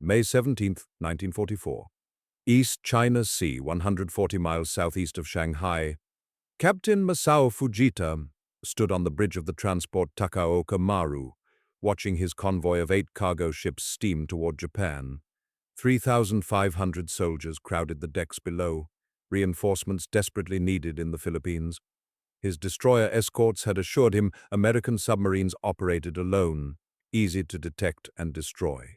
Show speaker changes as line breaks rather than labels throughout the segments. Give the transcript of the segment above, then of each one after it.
May 17, 1944. East China Sea, 140 miles southeast of Shanghai. Captain Masao Fujita stood on the bridge of the transport Takaoka Maru, watching his convoy of 8 cargo ships steam toward Japan. 3,500 soldiers crowded the decks below, reinforcements desperately needed in the Philippines. His destroyer escorts had assured him American submarines operated alone, easy to detect and destroy.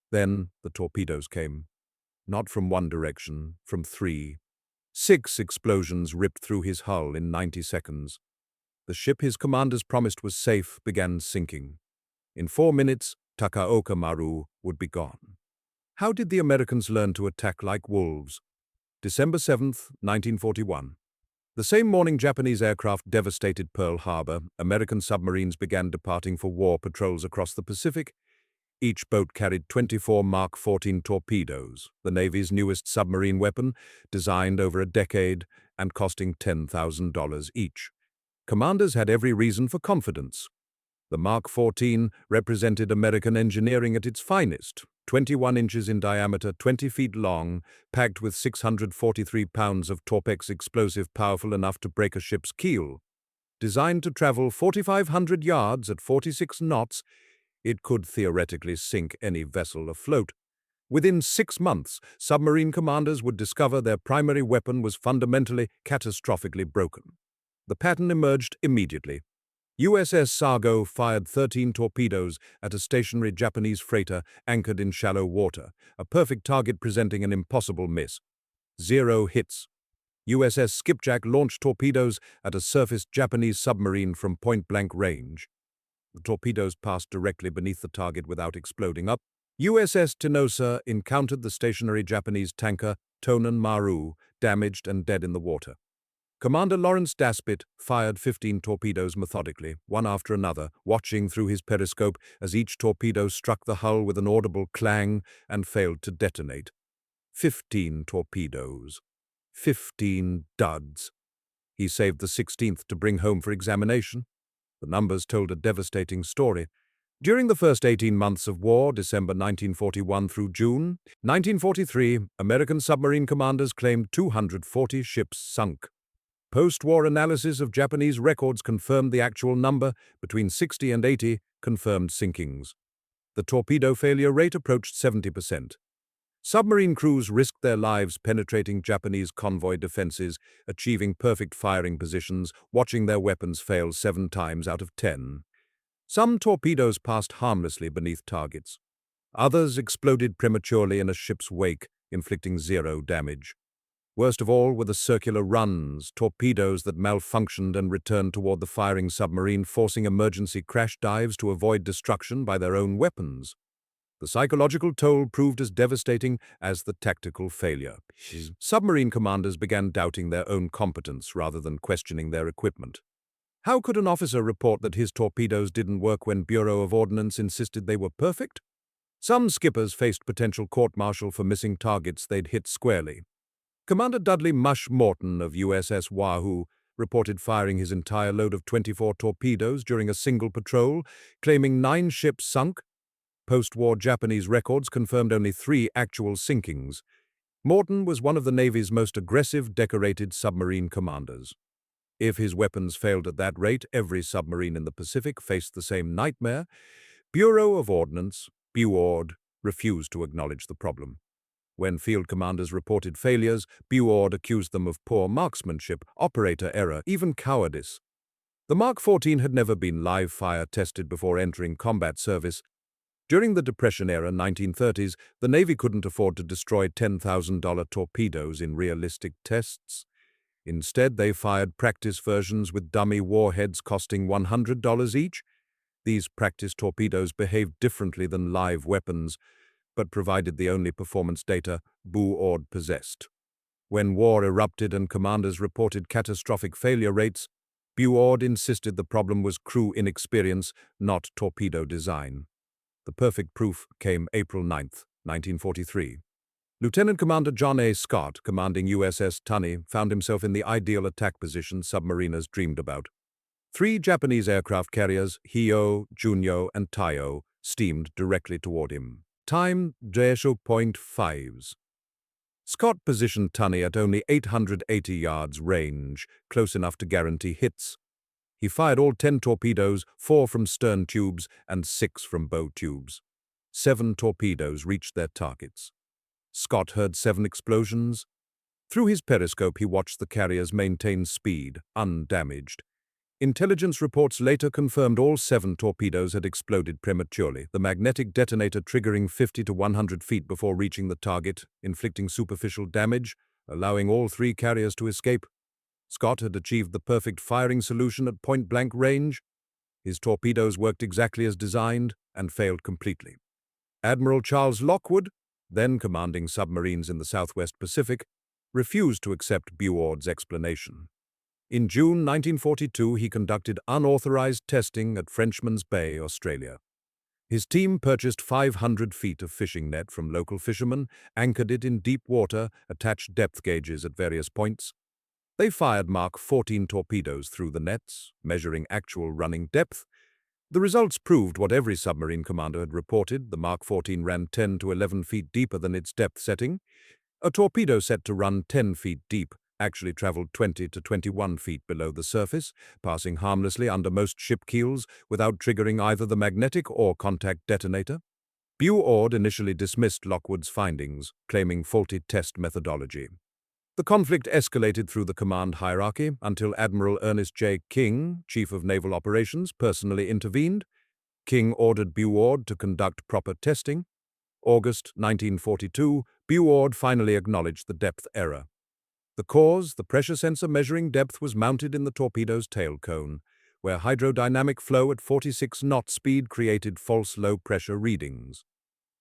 Then the torpedoes came. Not from one direction, from 3. 6 explosions ripped through his hull in 90 seconds. The ship his commanders promised was safe began sinking. In 4 minutes, Takaoka Maru would be gone. How did the Americans learn to attack like wolves? December 7, 1941. The same morning Japanese aircraft devastated Pearl Harbor, American submarines began departing for war patrols across the Pacific. Each boat carried 24 Mark 14 torpedoes, the Navy's newest submarine weapon, designed over a decade and costing $10,000 each. Commanders had every reason for confidence. The Mark 14 represented American engineering at its finest, 21 inches in diameter, 20 feet long, packed with 643 pounds of Torpex explosive powerful enough to break a ship's keel. Designed to travel 4,500 yards at 46 knots, it could theoretically sink any vessel afloat. Within 6 months, submarine commanders would discover their primary weapon was fundamentally, catastrophically broken. The pattern emerged immediately. USS Sago fired 13 torpedoes at a stationary Japanese freighter anchored in shallow water, a perfect target presenting an impossible miss. 0 hits. USS Skipjack launched torpedoes at a surfaced Japanese submarine from point-blank range. The torpedoes passed directly beneath the target without exploding up. USS Tenosa encountered the stationary Japanese tanker Tonan Maru, damaged and dead in the water. Commander Lawrence Daspit fired 15 torpedoes methodically, one after another, watching through his periscope as each torpedo struck the hull with an audible clang and failed to detonate. 15 torpedoes. 15 duds. He saved the 16th to bring home for examination. The numbers told a devastating story. During the first 18 months of war, December 1941 through June 1943, American submarine commanders claimed 240 ships sunk. Post-war analysis of Japanese records confirmed the actual number, between 60 and 80 confirmed sinkings. The torpedo failure rate approached 70%. Submarine crews risked their lives penetrating Japanese convoy defenses, achieving perfect firing positions, watching their weapons fail 7 times out of 10. Some torpedoes passed harmlessly beneath targets. Others exploded prematurely in a ship's wake, inflicting 0 damage. Worst of all were the circular runs, torpedoes that malfunctioned and returned toward the firing submarine, forcing emergency crash dives to avoid destruction by their own weapons. The psychological toll proved as devastating as the tactical failure. Submarine commanders began doubting their own competence rather than questioning their equipment. How could an officer report that his torpedoes didn't work when Bureau of Ordnance insisted they were perfect? Some skippers faced potential court-martial for missing targets they'd hit squarely. Commander Dudley Mush Morton of USS Wahoo reported firing his entire load of 24 torpedoes during a single patrol, claiming 9 ships sunk. Post-war Japanese records confirmed only 3 actual sinkings. Morton was one of the Navy's most aggressive, decorated submarine commanders. If his weapons failed at that rate, every submarine in the Pacific faced the same nightmare. Bureau of Ordnance, BUORD, refused to acknowledge the problem. When field commanders reported failures, BUORD accused them of poor marksmanship, operator error, even cowardice. The Mark 14 had never been live-fire tested before entering combat service. During the Depression-era 1930s, the Navy couldn't afford to destroy $10,000 torpedoes in realistic tests. Instead, they fired practice versions with dummy warheads costing $100 each. These practice torpedoes behaved differently than live weapons, but provided the only performance data BUORD possessed. When war erupted and commanders reported catastrophic failure rates, BUORD insisted the problem was crew inexperience, not torpedo design. The perfect proof came April 9, 1943. Lieutenant Commander John A. Scott, commanding USS Tunney, found himself in the ideal attack position submariners dreamed about. 3 Japanese aircraft carriers, Hyo, Junyo, and Taiyo, steamed directly toward him. Time, .5s. Scott positioned Tunney at only 880 yards range, close enough to guarantee hits. He fired all 10 torpedoes, 4 from stern tubes and 6 from bow tubes. 7 torpedoes reached their targets. Scott heard 7 explosions. Through his periscope, he watched the carriers maintain speed, undamaged. Intelligence reports later confirmed all 7 torpedoes had exploded prematurely, the magnetic detonator triggering 50 to 100 feet before reaching the target, inflicting superficial damage, allowing all 3 carriers to escape. Scott had achieved the perfect firing solution at point-blank range. His torpedoes worked exactly as designed and failed completely. Admiral Charles Lockwood, then commanding submarines in the Southwest Pacific, refused to accept Bureaucrats' explanation. In June 1942, he conducted unauthorized testing at Frenchman's Bay, Australia. His team purchased 500 feet of fishing net from local fishermen, anchored it in deep water, attached depth gauges at various points. They fired Mark 14 torpedoes through the nets, measuring actual running depth. The results proved what every submarine commander had reported. The Mark 14 ran 10 to 11 feet deeper than its depth setting. A torpedo set to run 10 feet deep actually traveled 20 to 21 feet below the surface, passing harmlessly under most ship keels without triggering either the magnetic or contact detonator. Bureaucrats initially dismissed Lockwood's findings, claiming faulty test methodology. The conflict escalated through the command hierarchy until Admiral Ernest J. King, Chief of Naval Operations, personally intervened. King ordered Bureaucrats to conduct proper testing. August 1942, Bureaucrats finally acknowledged the depth error. The cause, the pressure sensor measuring depth, was mounted in the torpedo's tail cone, where hydrodynamic flow at 46 knot speed created false low-pressure readings.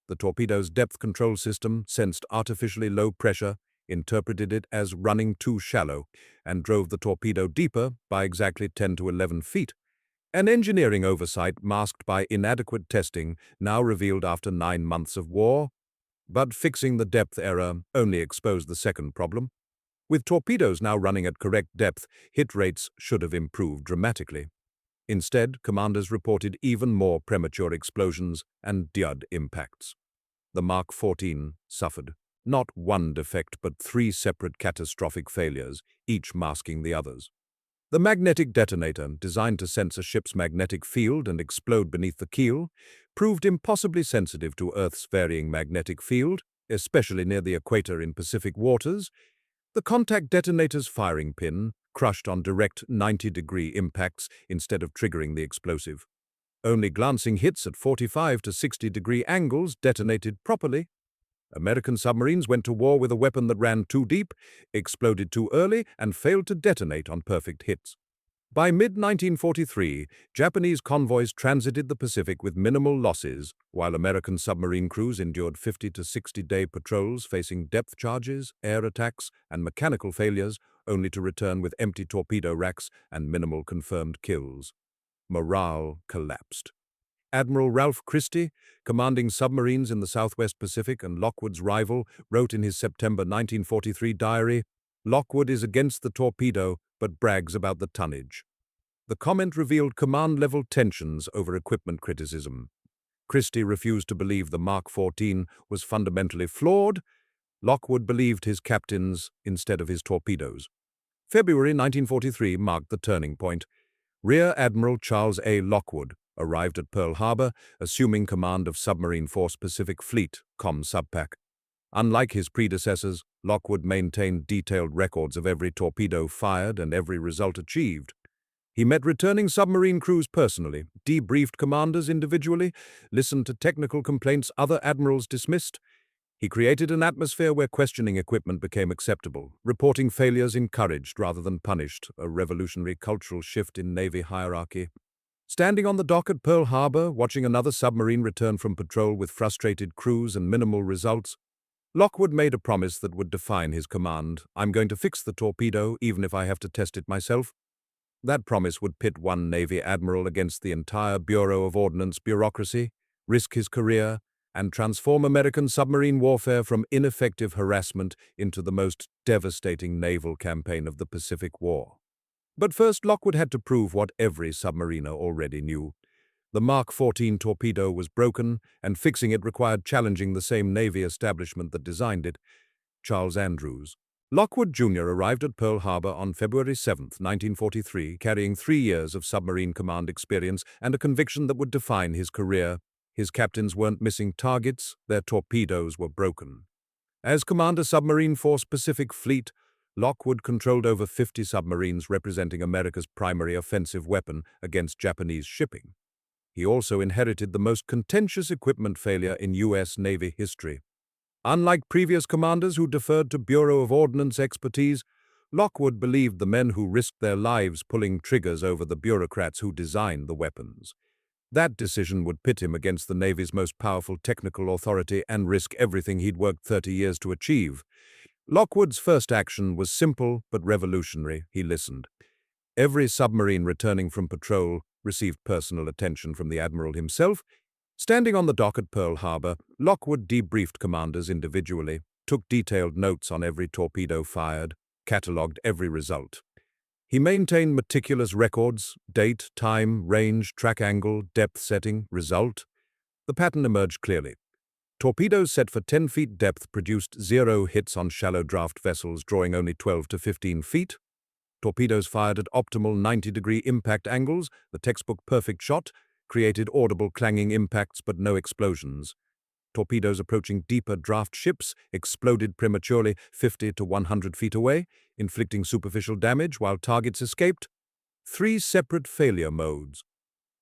The torpedo's depth control system sensed artificially low pressure, interpreted it as running too shallow, and drove the torpedo deeper by exactly 10 to 11 feet. An engineering oversight masked by inadequate testing, now revealed after 9 months of war. But fixing the depth error only exposed the second problem. With torpedoes now running at correct depth, hit rates should have improved dramatically. Instead, commanders reported even more premature explosions and DUD impacts. The Mark 14 suffered not one defect but 3 separate catastrophic failures, each masking the others. The magnetic detonator, designed to sense a ship's magnetic field and explode beneath the keel, proved impossibly sensitive to Earth's varying magnetic field, especially near the equator in Pacific waters. The contact detonator's firing pin crushed on direct 90-degree impacts instead of triggering the explosive. Only glancing hits at 45 to 60-degree angles detonated properly. American submarines went to war with a weapon that ran too deep, exploded too early, and failed to detonate on perfect hits. By mid-1943, Japanese convoys transited the Pacific with minimal losses, while American submarine crews endured 50 to 60-day patrols facing depth charges, air attacks, and mechanical failures, only to return with empty torpedo racks and minimal confirmed kills. Morale collapsed. Admiral Ralph Christie, commanding submarines in the Southwest Pacific and Lockwood's rival, wrote in his September 1943 diary, "Lockwood is against the torpedo, but brags about the tonnage." The comment revealed command-level tensions over equipment criticism. Christie refused to believe the Mark 14 was fundamentally flawed. Lockwood believed his captains instead of his torpedoes. February 1943 marked the turning point. Rear Admiral Charles A. Lockwood arrived at Pearl Harbor, assuming command of Submarine Force Pacific Fleet, SubPac. Unlike his predecessors, Lockwood maintained detailed records of every torpedo fired and every result achieved. He met returning submarine crews personally, debriefed commanders individually, listened to technical complaints other admirals dismissed. He created an atmosphere where questioning equipment became acceptable, reporting failures encouraged rather than punished, a revolutionary cultural shift in Navy hierarchy. Standing on the dock at Pearl Harbor, watching another submarine return from patrol with frustrated crews and minimal results, Lockwood made a promise that would define his command. "I'm going to fix the torpedo, even if I have to test it myself." That promise would pit one Navy admiral against the entire Bureau of Ordnance bureaucracy, risk his career, and transform American submarine warfare from ineffective harassment into the most devastating naval campaign of the Pacific War. But first, Lockwood had to prove what every submariner already knew. The Mark 14 torpedo was broken, and fixing it required challenging the same Navy establishment that designed it, Charles Andrews. Lockwood Jr. arrived at Pearl Harbor on February 7, 1943, carrying 3 years of submarine command experience and a conviction that would define his career. His captains weren't missing targets, their torpedoes were broken. As Commander Submarine Force Pacific Fleet, Lockwood controlled over 50 submarines representing America's primary offensive weapon against Japanese shipping. He also inherited the most contentious equipment failure in U.S. Navy history. Unlike previous commanders who deferred to Bureau of Ordnance expertise, Lockwood believed the men who risked their lives pulling triggers over the bureaucrats who designed the weapons. That decision would pit him against the Navy's most powerful technical authority and risk everything he'd worked 30 years to achieve. Lockwood's first action was simple but revolutionary. He listened. Every submarine returning from patrol received personal attention from the Admiral himself. Standing on the dock at Pearl Harbor, Lockwood debriefed commanders individually, took detailed notes on every torpedo fired, catalogued every result. He maintained meticulous records: date, time, range, track angle, depth setting, result. The pattern emerged clearly. Torpedoes set for 10 feet depth produced 0 hits on shallow draft vessels drawing only 12 to 15 feet. Torpedoes fired at optimal 90-degree impact angles, the textbook perfect shot, created audible clanging impacts but no explosions. Torpedoes approaching deeper draft ships exploded prematurely 50 to 100 feet away, inflicting superficial damage while targets escaped. 3 separate failure modes.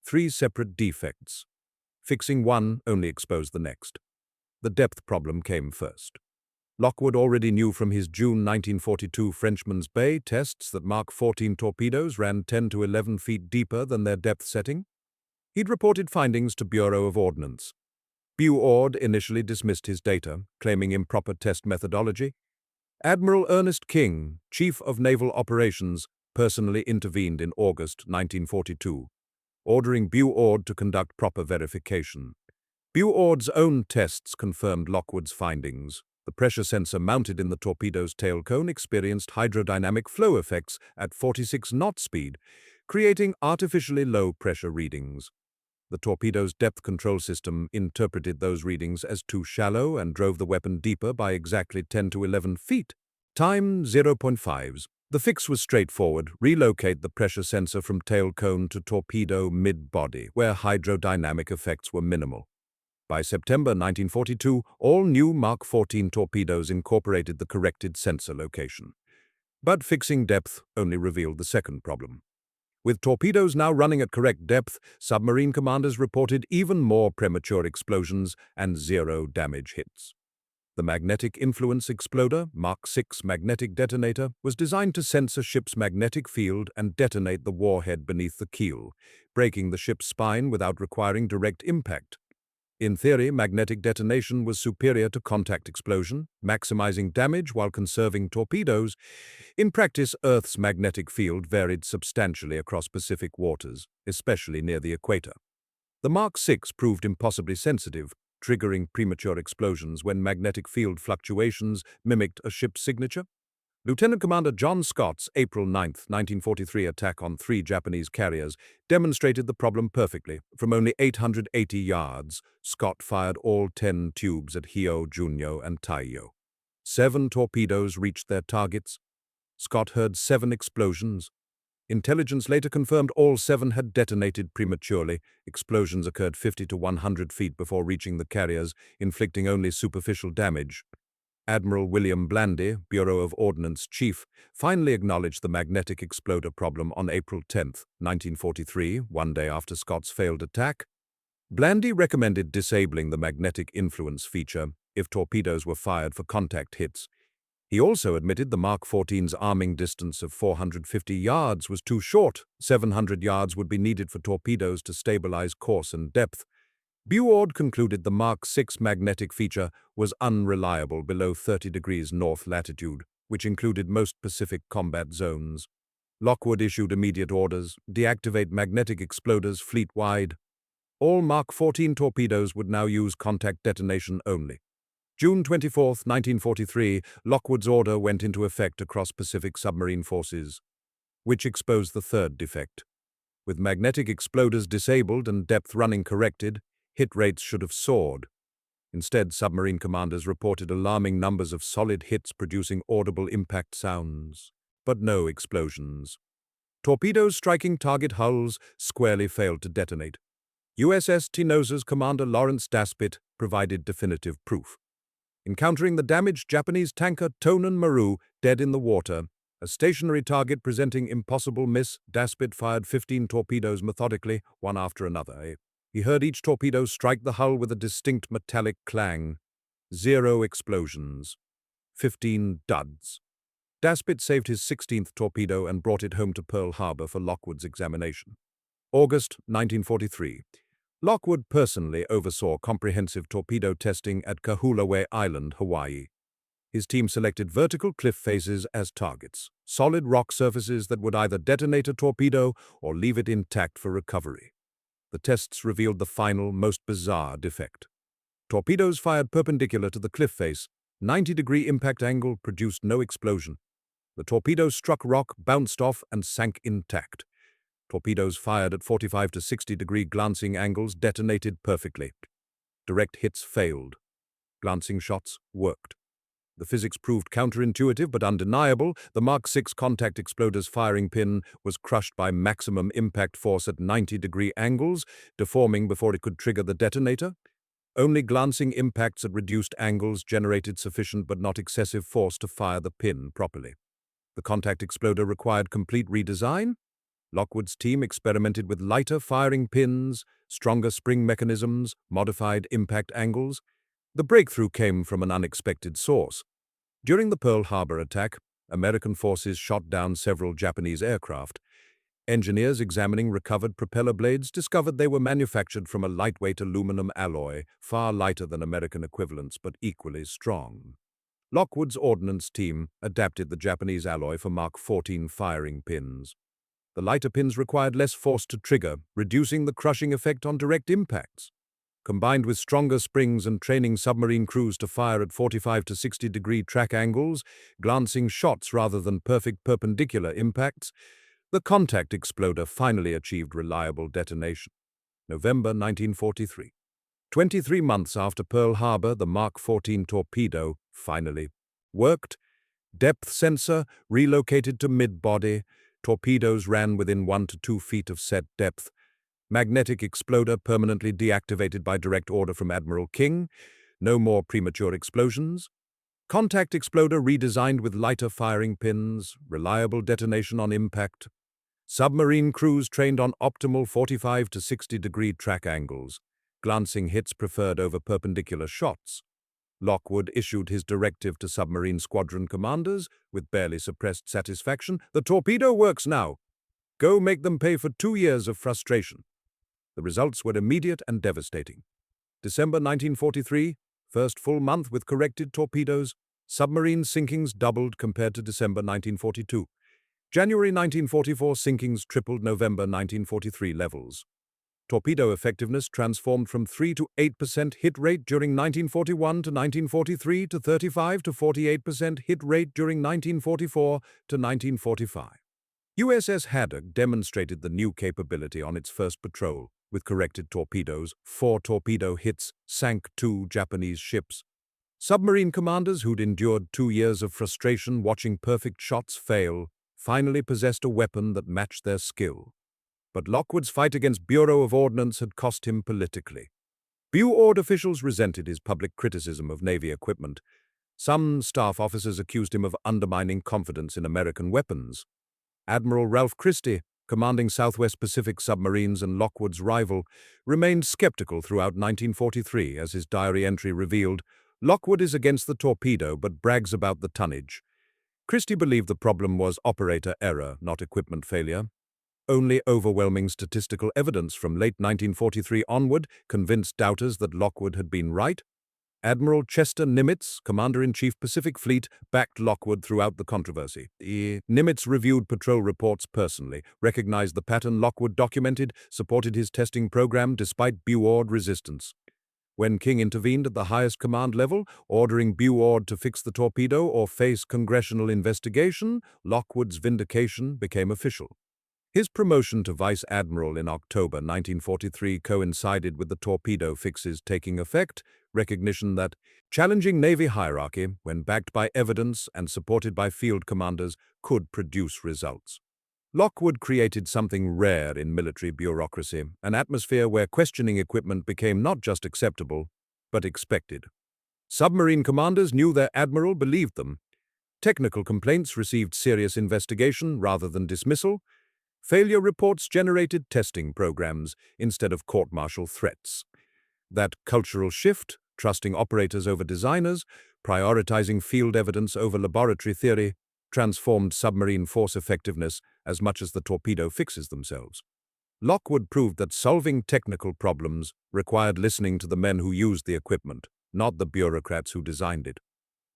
3 separate defects. Fixing one only exposed the next. The depth problem came first. Lockwood already knew from his June 1942 Frenchman's Bay tests that Mark 14 torpedoes ran 10 to 11 feet deeper than their depth setting. He'd reported findings to Bureau of Ordnance. Bureau initially dismissed his data, claiming improper test methodology. Admiral Ernest King, Chief of Naval Operations, personally intervened in August 1942, ordering Bureau to conduct proper verification. Bureau's own tests confirmed Lockwood's findings. The pressure sensor mounted in the torpedo's tail cone experienced hydrodynamic flow effects at 46 knot speed, creating artificially low pressure readings. The torpedo's depth control system interpreted those readings as too shallow and drove the weapon deeper by exactly 10 to 11 feet. Time 0.5s. The fix was straightforward: relocate the pressure sensor from tail cone to torpedo mid-body, where hydrodynamic effects were minimal. By September 1942, all new Mark 14 torpedoes incorporated the corrected sensor location. But fixing depth only revealed the second problem. With torpedoes now running at correct depth, submarine commanders reported even more premature explosions and 0 damage hits. The magnetic influence exploder, Mark 6 magnetic detonator, was designed to sense a ship's magnetic field and detonate the warhead beneath the keel, breaking the ship's spine without requiring direct impact. In theory, magnetic detonation was superior to contact explosion, maximizing damage while conserving torpedoes. In practice, Earth's magnetic field varied substantially across Pacific waters, especially near the equator. The Mark 6 proved impossibly sensitive, triggering premature explosions when magnetic field fluctuations mimicked a ship's signature. Lieutenant Commander John Scott's April 9, 1943 attack on 3 Japanese carriers demonstrated the problem perfectly. From only 880 yards, Scott fired all 10 tubes at Hio, Junyo, and Taiyo. 7 torpedoes reached their targets. Scott heard 7 explosions. Intelligence later confirmed all 7 had detonated prematurely. Explosions occurred 50 to 100 feet before reaching the carriers, inflicting only superficial damage. Admiral William Blandy, Bureau of Ordnance Chief, finally acknowledged the magnetic exploder problem on April 10, 1943, one day after Scott's failed attack. Blandy recommended disabling the magnetic influence feature if torpedoes were fired for contact hits. He also admitted the Mark 14's arming distance of 450 yards was too short. 700 yards would be needed for torpedoes to stabilize course and depth. Bureau concluded the Mark 6 magnetic feature was unreliable below 30 degrees north latitude, which included most Pacific combat zones. Lockwood issued immediate orders: deactivate magnetic exploders fleet-wide. All Mark 14 torpedoes would now use contact detonation only. June 24, 1943, Lockwood's order went into effect across Pacific submarine forces, which exposed the third defect. With magnetic exploders disabled and depth running corrected, hit rates should have soared. Instead, submarine commanders reported alarming numbers of solid hits producing audible impact sounds, but no explosions. Torpedoes striking target hulls squarely failed to detonate. USS Tinosa's commander Lawrence Daspit provided definitive proof. Encountering the damaged Japanese tanker Tonan Maru dead in the water, a stationary target presenting impossible miss, Daspit fired 15 torpedoes methodically, one after another. He heard each torpedo strike the hull with a distinct metallic clang. 0 explosions. 15 duds. Daspit saved his 16th torpedo and brought it home to Pearl Harbor for Lockwood's examination. August 1943. Lockwood personally oversaw comprehensive torpedo testing at Kahulaway Island, Hawaii. His team selected vertical cliff faces as targets, solid rock surfaces that would either detonate a torpedo or leave it intact for recovery. The tests revealed the final, most bizarre defect. Torpedoes fired perpendicular to the cliff face, 90-degree impact angle produced no explosion. The torpedo struck rock, bounced off, and sank intact. Torpedoes fired at 45 to 60-degree glancing angles detonated perfectly. Direct hits failed. Glancing shots worked. The physics proved counterintuitive but undeniable. The Mark 6 contact exploder's firing pin was crushed by maximum impact force at 90-degree angles, deforming before it could trigger the detonator. Only glancing impacts at reduced angles generated sufficient but not excessive force to fire the pin properly. The contact exploder required complete redesign. Lockwood's team experimented with lighter firing pins, stronger spring mechanisms, modified impact angles. The breakthrough came from an unexpected source. During the Pearl Harbor attack, American forces shot down several Japanese aircraft. Engineers examining recovered propeller blades discovered they were manufactured from a lightweight aluminum alloy, far lighter than American equivalents but equally strong. Lockwood's Ordnance team adapted the Japanese alloy for Mark 14 firing pins. The lighter pins required less force to trigger, reducing the crushing effect on direct impacts. Combined with stronger springs and training submarine crews to fire at 45 to 60-degree track angles, glancing shots rather than perfect perpendicular impacts, the contact exploder finally achieved reliable detonation. November 1943. 23 months after Pearl Harbor, the Mark 14 torpedo finally worked. Depth sensor relocated to mid-body. Torpedoes ran within 1 to 2 feet of set depth. Magnetic exploder permanently deactivated by direct order from Admiral King. No more premature explosions. Contact exploder redesigned with lighter firing pins. Reliable detonation on impact. Submarine crews trained on optimal 45 to 60-degree track angles. Glancing hits preferred over perpendicular shots. Lockwood issued his directive to submarine squadron commanders with barely suppressed satisfaction. "The torpedo works now. Go make them pay for 2 years of frustration." The results were immediate and devastating. December 1943, first full month with corrected torpedoes. Submarine sinkings doubled compared to December 1942. January 1944 sinkings tripled November 1943 levels. Torpedo effectiveness transformed from 3 to 8% hit rate during 1941 to 1943 to 35 to 48% hit rate during 1944 to 1945. USS Haddock demonstrated the new capability on its first patrol. With corrected torpedoes, 4 torpedo hits sank 2 Japanese ships. Submarine commanders who'd endured 2 years of frustration watching perfect shots fail finally possessed a weapon that matched their skill. But Lockwood's fight against Bureau of Ordnance had cost him politically. Bureau officials resented his public criticism of Navy equipment. Some staff officers accused him of undermining confidence in American weapons. Admiral Ralph Christie, commanding Southwest Pacific submarines and Lockwood's rival, remained skeptical throughout 1943 as his diary entry revealed, "Lockwood is against the torpedo but brags about the tonnage." Christie believed the problem was operator error, not equipment failure. Only overwhelming statistical evidence from late 1943 onward convinced doubters that Lockwood had been right. Admiral Chester Nimitz, Commander-in-Chief Pacific Fleet, backed Lockwood throughout the controversy. Nimitz reviewed patrol reports personally, recognized the pattern Lockwood documented, supported his testing program despite Bureau resistance. When King intervened at the highest command level, ordering Bureau to fix the torpedo or face congressional investigation, Lockwood's vindication became official. His promotion to Vice Admiral in October 1943 coincided with the torpedo fixes taking effect, recognition that challenging Navy hierarchy, when backed by evidence and supported by field commanders, could produce results. Lockwood created something rare in military bureaucracy, an atmosphere where questioning equipment became not just acceptable, but expected. Submarine commanders knew their admiral believed them. Technical complaints received serious investigation rather than dismissal. Failure reports generated testing programs instead of court-martial threats. That cultural shift, trusting operators over designers, prioritizing field evidence over laboratory theory, transformed submarine force effectiveness as much as the torpedo fixes themselves. Lockwood proved that solving technical problems required listening to the men who used the equipment, not the bureaucrats who designed it.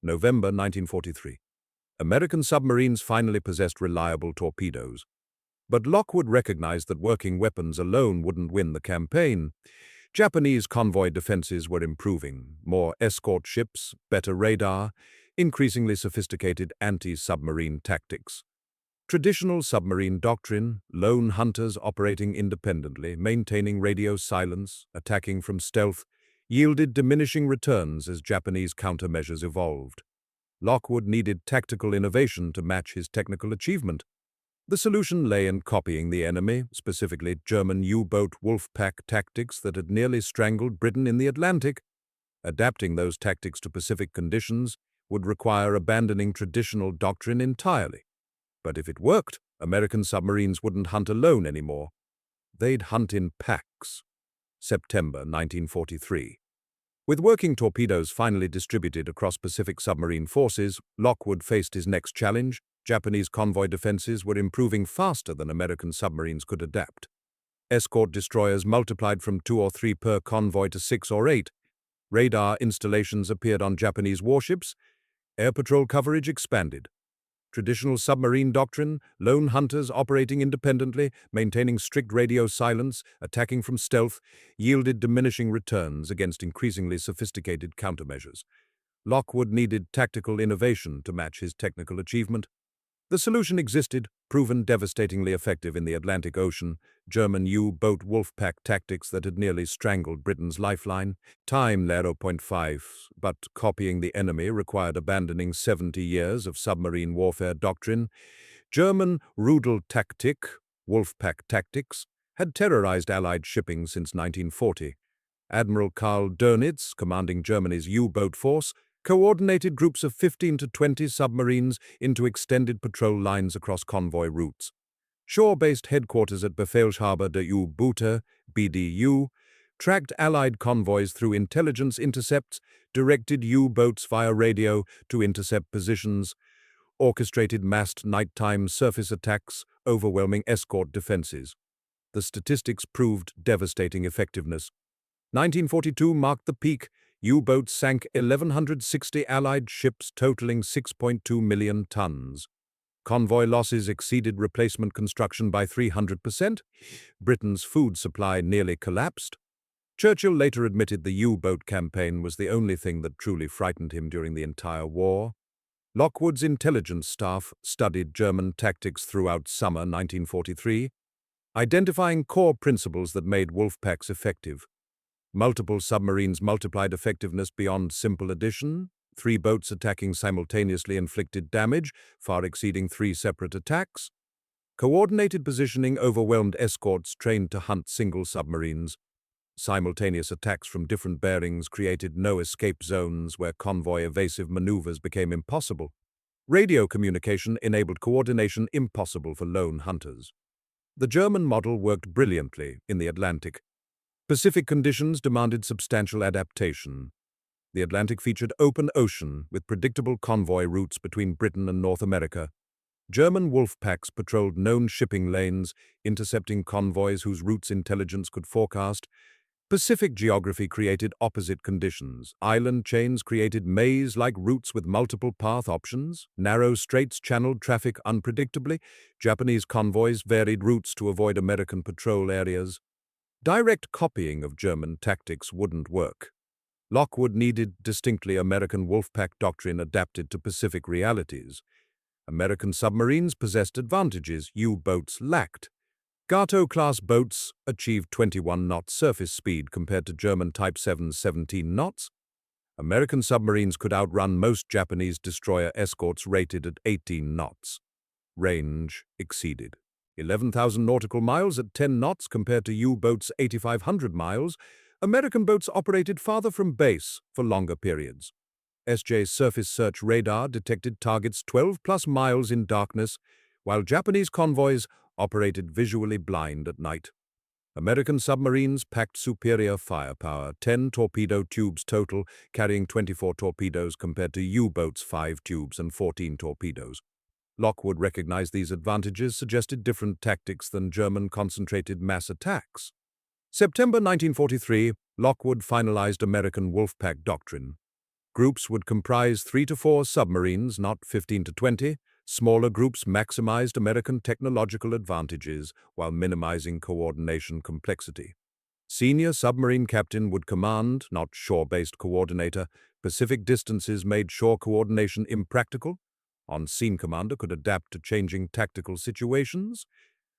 November 1943. American submarines finally possessed reliable torpedoes. But Lockwood recognized that working weapons alone wouldn't win the campaign. Japanese convoy defenses were improving, more escort ships, better radar, increasingly sophisticated anti-submarine tactics. Traditional submarine doctrine, lone hunters operating independently, maintaining radio silence, attacking from stealth, yielded diminishing returns as Japanese countermeasures evolved. Lockwood needed tactical innovation to match his technical achievement. The solution lay in copying the enemy, specifically German U-boat wolf-pack tactics that had nearly strangled Britain in the Atlantic. Adapting those tactics to Pacific conditions would require abandoning traditional doctrine entirely. But if it worked, American submarines wouldn't hunt alone anymore. They'd hunt in packs. September 1943. With working torpedoes finally distributed across Pacific submarine forces, Lockwood faced his next challenge. Japanese convoy defenses were improving faster than American submarines could adapt. Escort destroyers multiplied from 2 or 3 per convoy to 6 or 8. Radar installations appeared on Japanese warships. Air patrol coverage expanded. Traditional submarine doctrine, lone hunters operating independently, maintaining strict radio silence, attacking from stealth, yielded diminishing returns against increasingly sophisticated countermeasures. Lockwood needed tactical innovation to match his technical achievement. The solution existed, proven devastatingly effective in the Atlantic Ocean, German U-boat wolf-pack tactics that had nearly strangled Britain's lifeline. Time 0.5, but copying the enemy required abandoning 70 years of submarine warfare doctrine. German Rudeltaktik, wolf-pack tactics, had terrorized Allied shipping since 1940. Admiral Karl Dönitz, commanding Germany's U-boat force, coordinated groups of 15 to 20 submarines into extended patrol lines across convoy routes. Shore-based headquarters at Befehlshaber der U-Boote, BDU, tracked Allied convoys through intelligence intercepts, directed U-boats via radio to intercept positions, orchestrated massed nighttime surface attacks, overwhelming escort defenses. The statistics proved devastating effectiveness. 1942 marked the peak. U-boats sank 1,160 Allied ships totaling 6.2 million tons. Convoy losses exceeded replacement construction by 300%. Britain's food supply nearly collapsed. Churchill later admitted the U-boat campaign was the only thing that truly frightened him during the entire war. Lockwood's intelligence staff studied German tactics throughout summer 1943, identifying core principles that made wolf-packs effective. Multiple submarines multiplied effectiveness beyond simple addition. 3 boats attacking simultaneously inflicted damage, far exceeding 3 separate attacks. Coordinated positioning overwhelmed escorts trained to hunt single submarines. Simultaneous attacks from different bearings created no escape zones where convoy evasive maneuvers became impossible. Radio communication enabled coordination impossible for lone hunters. The German model worked brilliantly in the Atlantic. Pacific conditions demanded substantial adaptation. The Atlantic featured open ocean with predictable convoy routes between Britain and North America. German wolf packs patrolled known shipping lanes, intercepting convoys whose routes intelligence could forecast. Pacific geography created opposite conditions. Island chains created maze-like routes with multiple path options. Narrow straits channeled traffic unpredictably. Japanese convoys varied routes to avoid American patrol areas. Direct copying of German tactics wouldn't work. Lockwood needed distinctly American wolfpack doctrine adapted to Pacific realities. American submarines possessed advantages U-boats lacked. Gato-class boats achieved 21 knots surface speed compared to German Type 7's 17 knots. American submarines could outrun most Japanese destroyer escorts rated at 18 knots. Range exceeded 11,000 nautical miles at 10 knots compared to U-boats' 8,500 miles. American boats operated farther from base for longer periods. SJ's surface search radar detected targets 12-plus miles in darkness, while Japanese convoys operated visually blind at night. American submarines packed superior firepower, 10 torpedo tubes total, carrying 24 torpedoes compared to U-boats' 5 tubes and 14 torpedoes. Lockwood recognized these advantages, suggested different tactics than German concentrated mass attacks. September 1943, Lockwood finalized American Wolfpack doctrine. Groups would comprise 3 to 4 submarines, not 15 to 20. Smaller groups maximized American technological advantages while minimizing coordination complexity. Senior submarine captain would command, not shore-based coordinator. Pacific distances made shore coordination impractical. On-scene commander could adapt to changing tactical situations.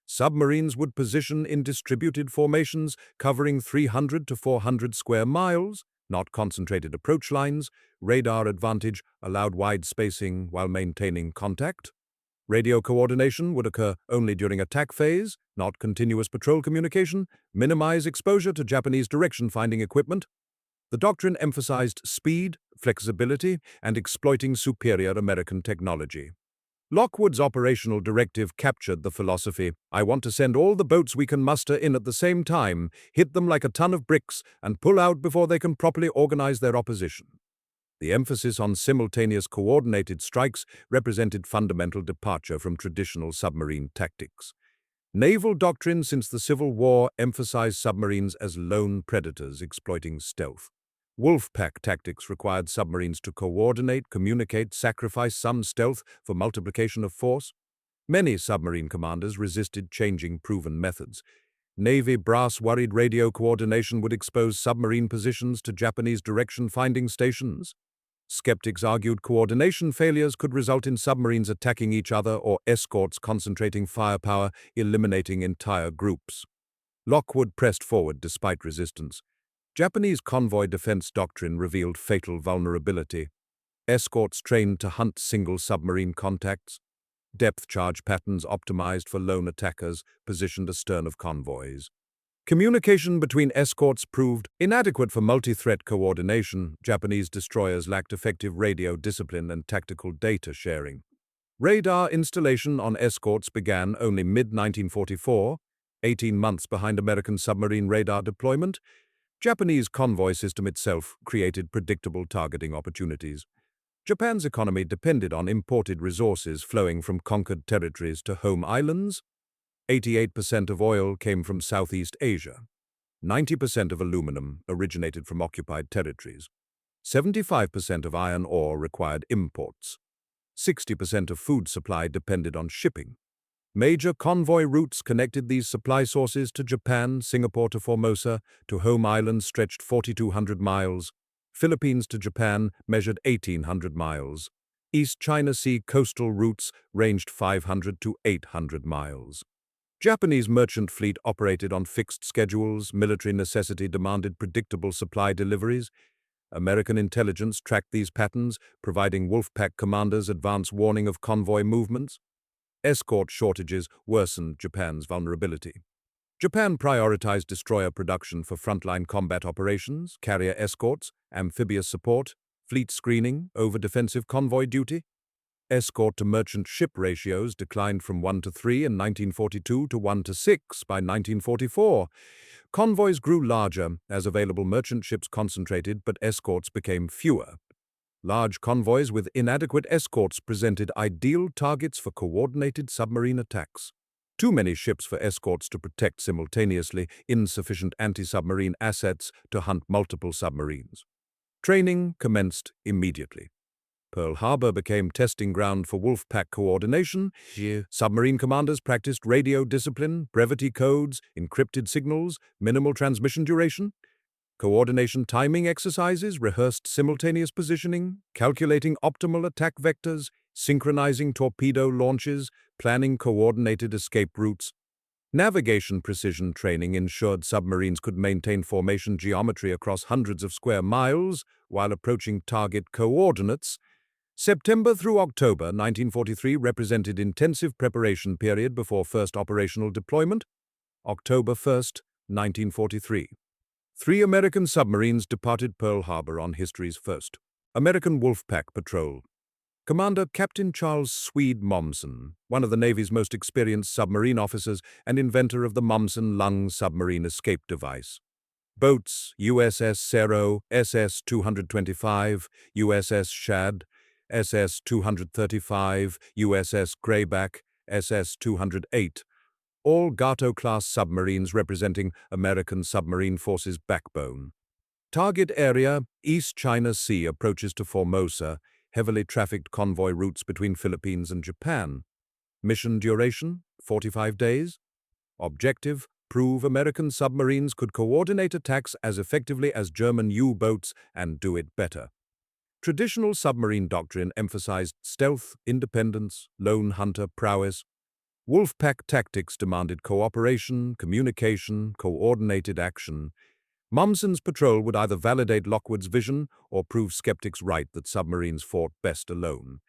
Submarines would position in distributed formations covering 300 to 400 square miles, not concentrated approach lines. Radar advantage allowed wide spacing while maintaining contact. Radio coordination would occur only during attack phase, not continuous patrol communication. Minimize exposure to Japanese direction-finding equipment. The doctrine emphasized speed, flexibility, and exploiting superior American technology. Lockwood's operational directive captured the philosophy: I want to send all the boats we can muster in at the same time, hit them like a ton of bricks, and pull out before they can properly organize their opposition. The emphasis on simultaneous coordinated strikes represented fundamental departure from traditional submarine tactics. Naval doctrine since the Civil War emphasized submarines as lone predators exploiting stealth. Wolfpack tactics required submarines to coordinate, communicate, sacrifice some stealth for multiplication of force. Many submarine commanders resisted changing proven methods. Navy brass worried radio coordination would expose submarine positions to Japanese direction-finding stations. Skeptics argued coordination failures could result in submarines attacking each other or escorts concentrating firepower, eliminating entire groups. Lockwood pressed forward despite resistance. Japanese convoy defense doctrine revealed fatal vulnerability. Escorts trained to hunt single submarine contacts. Depth charge patterns optimized for lone attackers positioned astern of convoys. Communication between escorts proved inadequate for multi-threat coordination. Japanese destroyers lacked effective radio discipline and tactical data sharing. Radar installation on escorts began only mid-1944, 18 months behind American submarine radar deployment. Japanese convoy system itself created predictable targeting opportunities. Japan's economy depended on imported resources flowing from conquered territories to home islands. 88% of oil came from Southeast Asia. 90% of aluminum originated from occupied territories. 75% of iron ore required imports. 60% of food supply depended on shipping. Major convoy routes connected these supply sources to Japan, Singapore to Formosa, to home islands stretched 4,200 miles. Philippines to Japan measured 1,800 miles. East China Sea coastal routes ranged 500 to 800 miles. Japanese merchant fleet operated on fixed schedules. Military necessity demanded predictable supply deliveries. American intelligence tracked these patterns, providing Wolfpack commanders advance warning of convoy movements. Escort shortages worsened Japan's vulnerability. Japan prioritized destroyer production for frontline combat operations, carrier escorts, amphibious support, fleet screening, over defensive convoy duty. Escort to merchant ship ratios declined from 1 to 3 in 1942 to 1 to 6 by 1944. Convoys grew larger as available merchant ships concentrated, but escorts became fewer. Large convoys with inadequate escorts presented ideal targets for coordinated submarine attacks. Too many ships for escorts to protect simultaneously, insufficient anti-submarine assets to hunt multiple submarines. Training commenced immediately. Pearl Harbor became testing ground for Wolfpack coordination. Submarine commanders practiced radio discipline, brevity codes, encrypted signals, minimal transmission duration. Coordination timing exercises rehearsed simultaneous positioning, calculating optimal attack vectors, synchronizing torpedo launches, planning coordinated escape routes. Navigation precision training ensured submarines could maintain formation geometry across hundreds of square miles while approaching target coordinates. September through October 1943 represented intensive preparation period before first operational deployment. October 1st, 1943. Three American submarines departed Pearl Harbor on history's first American Wolfpack patrol. Commander Captain Charles Swede Mommsen, one of the Navy's most experienced submarine officers and inventor of the Mommsen-Lung submarine escape device. Boats: USS Cerro, SS-225, USS Shad, SS-235, USS Greyback, SS-208. All Gato-class submarines representing American Submarine Force's backbone. Target area: East China Sea approaches to Formosa, heavily trafficked convoy routes between Philippines and Japan. Mission duration: 45 days. Objective: prove American submarines could coordinate attacks as effectively as German U-boats and do it better. Traditional submarine doctrine emphasized stealth, independence, lone hunter prowess. Wolfpack tactics demanded cooperation, communication, coordinated action. Mommsen's patrol would either validate Lockwood's vision or prove skeptics right that submarines fought best alone.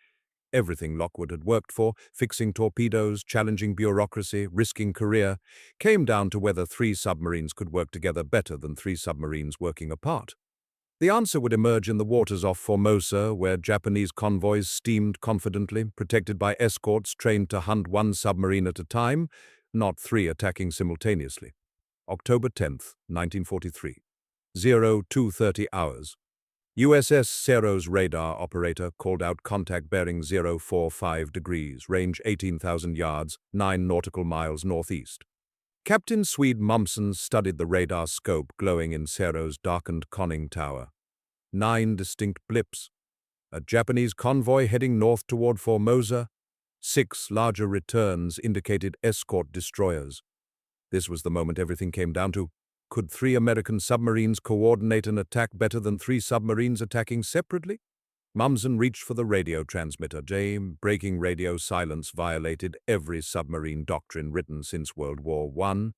Everything Lockwood had worked for, fixing torpedoes, challenging bureaucracy, risking career, came down to whether three submarines could work together better than three submarines working apart. The answer would emerge in the waters off Formosa, where Japanese convoys steamed confidently, protected by escorts trained to hunt one submarine at a time, not three attacking simultaneously. October 10th, 1943. 02:30 hours. USS Cerro's radar operator called out contact bearing 045 degrees, range 18,000 yards, 9 nautical miles northeast. Captain Swede Mommsen studied the radar scope glowing in Cerro's darkened conning tower. 9 distinct blips. A Japanese convoy heading north toward Formosa. 6 larger returns indicated escort destroyers. This was the moment everything came down to. Could 3 American submarines coordinate an attack better than 3 submarines attacking separately? Mommsen reached for the radio transmitter. Breaking radio silence violated every submarine doctrine written since World War I.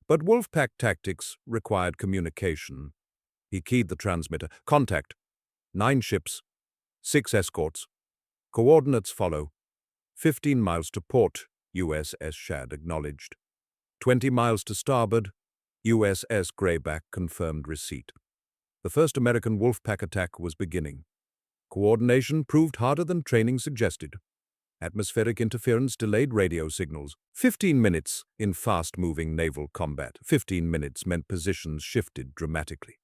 But Wolfpack tactics required communication. He keyed the transmitter. Contact. 9 ships. 6 escorts. Coordinates follow. 15 miles to port, USS Shad acknowledged. 20 miles to starboard, USS Greyback confirmed receipt. The first American Wolfpack attack was beginning. Coordination proved harder than training suggested. Atmospheric interference delayed radio signals. 15 minutes in fast-moving naval combat. 15 minutes meant positions shifted dramatically.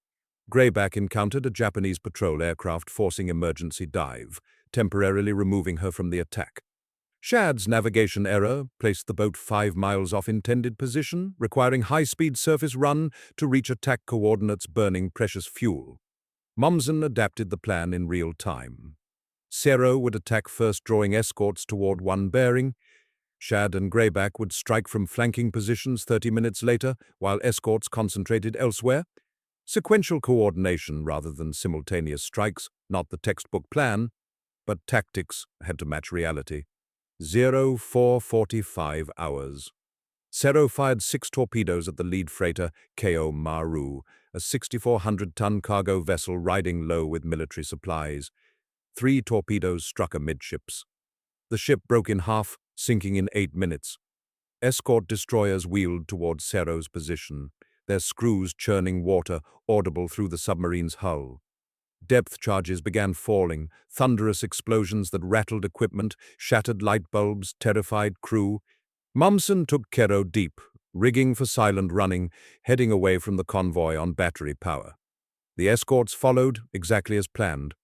Greyback encountered a Japanese patrol aircraft forcing emergency dive, temporarily removing her from the attack. Shad's navigation error placed the boat 5 miles off intended position, requiring high-speed surface run to reach attack coordinates burning precious fuel. Mommsen adapted the plan in real time. Cerro would attack first, drawing escorts toward one bearing. Shad and Greyback would strike from flanking positions 30 minutes later, while escorts concentrated elsewhere. Sequential coordination rather than simultaneous strikes, not the textbook plan, but tactics had to match reality. 04:45 hours. Cerro fired 6 torpedoes at the lead freighter, Ko Maru, a 6,400-ton cargo vessel riding low with military supplies. 3 torpedoes struck amidships. The ship broke in half, sinking in 8 minutes. Escort destroyers wheeled toward Cerro's position, their screws churning water audible through the submarine's hull. Depth charges began falling, thunderous explosions that rattled equipment, shattered light bulbs, terrified crew. Mommsen took Cerro deep, rigging for silent running, heading away from the convoy on battery power. The escorts followed, exactly as planned.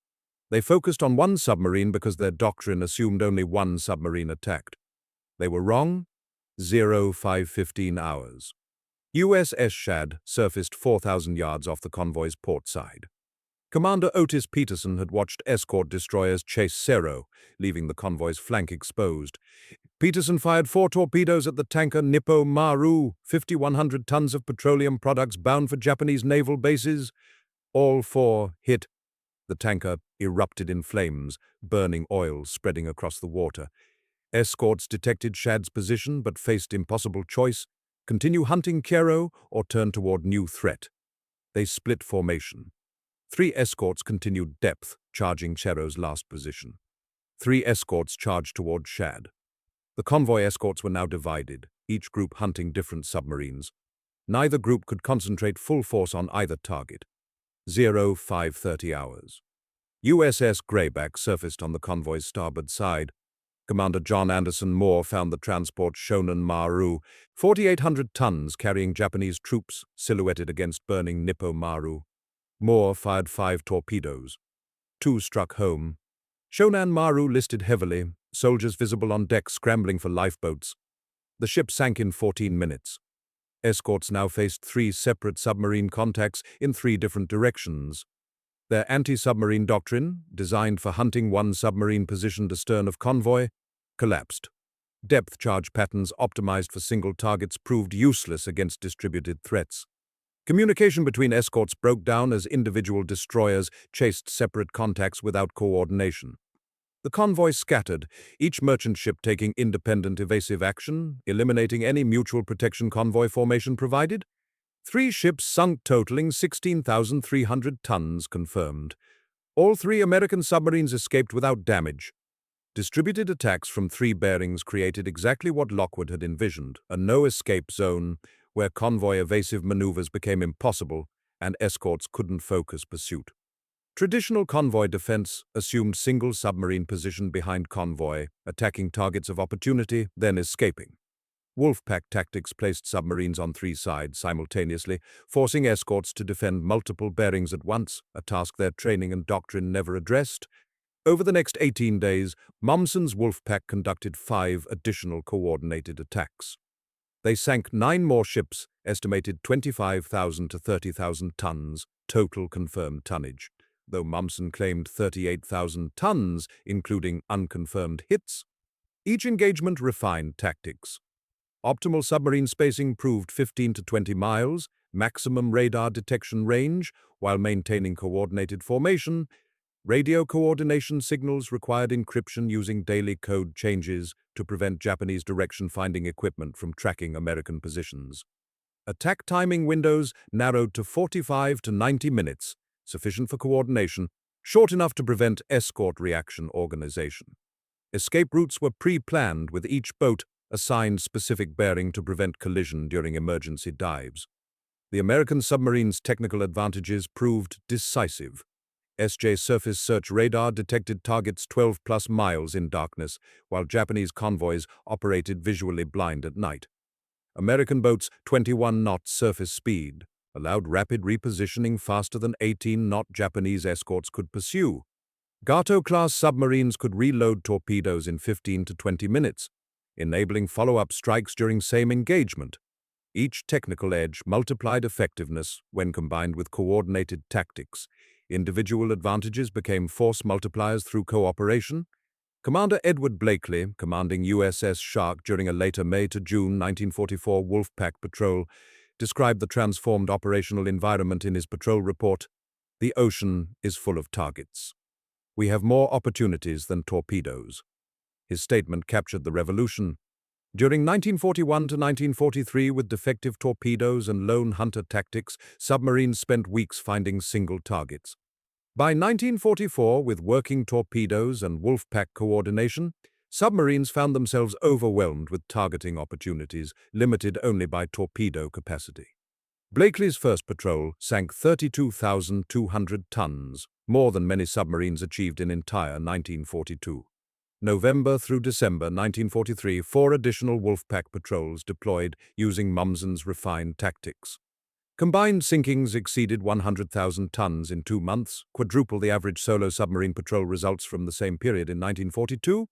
They focused on one submarine because their doctrine assumed only one submarine attacked. They were wrong. 05:15 hours. USS Shad surfaced 4,000 yards off the convoy's port side. Commander Otis Peterson had watched escort destroyers chase Cerro, leaving the convoy's flank exposed. Peterson fired 4 torpedoes at the tanker Nippo Maru, 5,100 tons of petroleum products bound for Japanese naval bases. All 4 hit. The tanker erupted in flames, burning oil spreading across the water. Escorts detected Shad's position but faced impossible choice: continue hunting Kero, or turn toward new threat. They split formation. 3 escorts continued depth, charging Chero's last position. 3 escorts charged toward Shad. The convoy escorts were now divided, each group hunting different submarines. Neither group could concentrate full force on either target. 05:30 hours. USS Greyback surfaced on the convoy's starboard side. Commander John Anderson Moore found the transport Shonan Maru, 4,800 tons carrying Japanese troops, silhouetted against burning Nippo Maru. Moore fired 5 torpedoes. 2 struck home. Shonan Maru listed heavily, soldiers visible on deck scrambling for lifeboats. The ship sank in 14 minutes. Escorts now faced 3 separate submarine contacts in 3 different directions. Their anti-submarine doctrine, designed for hunting one submarine positioned astern of convoy, collapsed. Depth charge patterns optimized for single targets proved useless against distributed threats. Communication between escorts broke down as individual destroyers chased separate contacts without coordination. The convoy scattered, each merchant ship taking independent evasive action, eliminating any mutual protection convoy formation provided. 3 ships sunk totaling 16,300 tons confirmed. All 3 American submarines escaped without damage. Distributed attacks from 3 bearings created exactly what Lockwood had envisioned, a no-escape zone where convoy evasive maneuvers became impossible and escorts couldn't focus pursuit. Traditional convoy defense assumed single submarine position behind convoy, attacking targets of opportunity, then escaping. Wolfpack tactics placed submarines on 3 sides simultaneously, forcing escorts to defend multiple bearings at once, a task their training and doctrine never addressed. Over the next 18 days, Mumson's Wolfpack conducted 5 additional coordinated attacks. They sank 9 more ships, estimated 25,000 to 30,000 tons, total confirmed tonnage, though Mumson claimed 38,000 tons, including unconfirmed hits. Each engagement refined tactics. Optimal submarine spacing proved 15 to 20 miles, maximum radar detection range, while maintaining coordinated formation. Radio coordination signals required encryption using daily code changes to prevent Japanese direction-finding equipment from tracking American positions. Attack timing windows narrowed to 45 to 90 minutes, sufficient for coordination, short enough to prevent escort reaction organization. Escape routes were pre-planned with each boat assigned specific bearing to prevent collision during emergency dives. The American submarine's technical advantages proved decisive. SJ surface search radar detected targets 12+ miles in darkness, while Japanese convoys operated visually blind at night. American boats' 21-knot surface speed allowed rapid repositioning faster than 18-knot Japanese escorts could pursue. Gato-class submarines could reload torpedoes in 15 to 20 minutes, enabling follow-up strikes during same engagement. Each technical edge multiplied effectiveness when combined with coordinated tactics. Individual advantages became force multipliers through cooperation. Commander Edward Blakely, commanding USS Shark during a later May to June 1944 Wolfpack patrol, described the transformed operational environment in his patrol report. "The ocean is full of targets. We have more opportunities than torpedoes." His statement captured the revolution. During 1941 to 1943, with defective torpedoes and lone hunter tactics, submarines spent weeks finding single targets. By 1944, with working torpedoes and Wolfpack coordination, submarines found themselves overwhelmed with targeting opportunities, limited only by torpedo capacity. Blakely's first patrol sank 32,200 tons, more than many submarines achieved in entire 1942. November through December 1943, 4 additional Wolfpack patrols deployed using Mumson's refined tactics. Combined sinkings exceeded 100,000 tons in 2 months, quadruple the average solo submarine patrol results from the same period in 1942.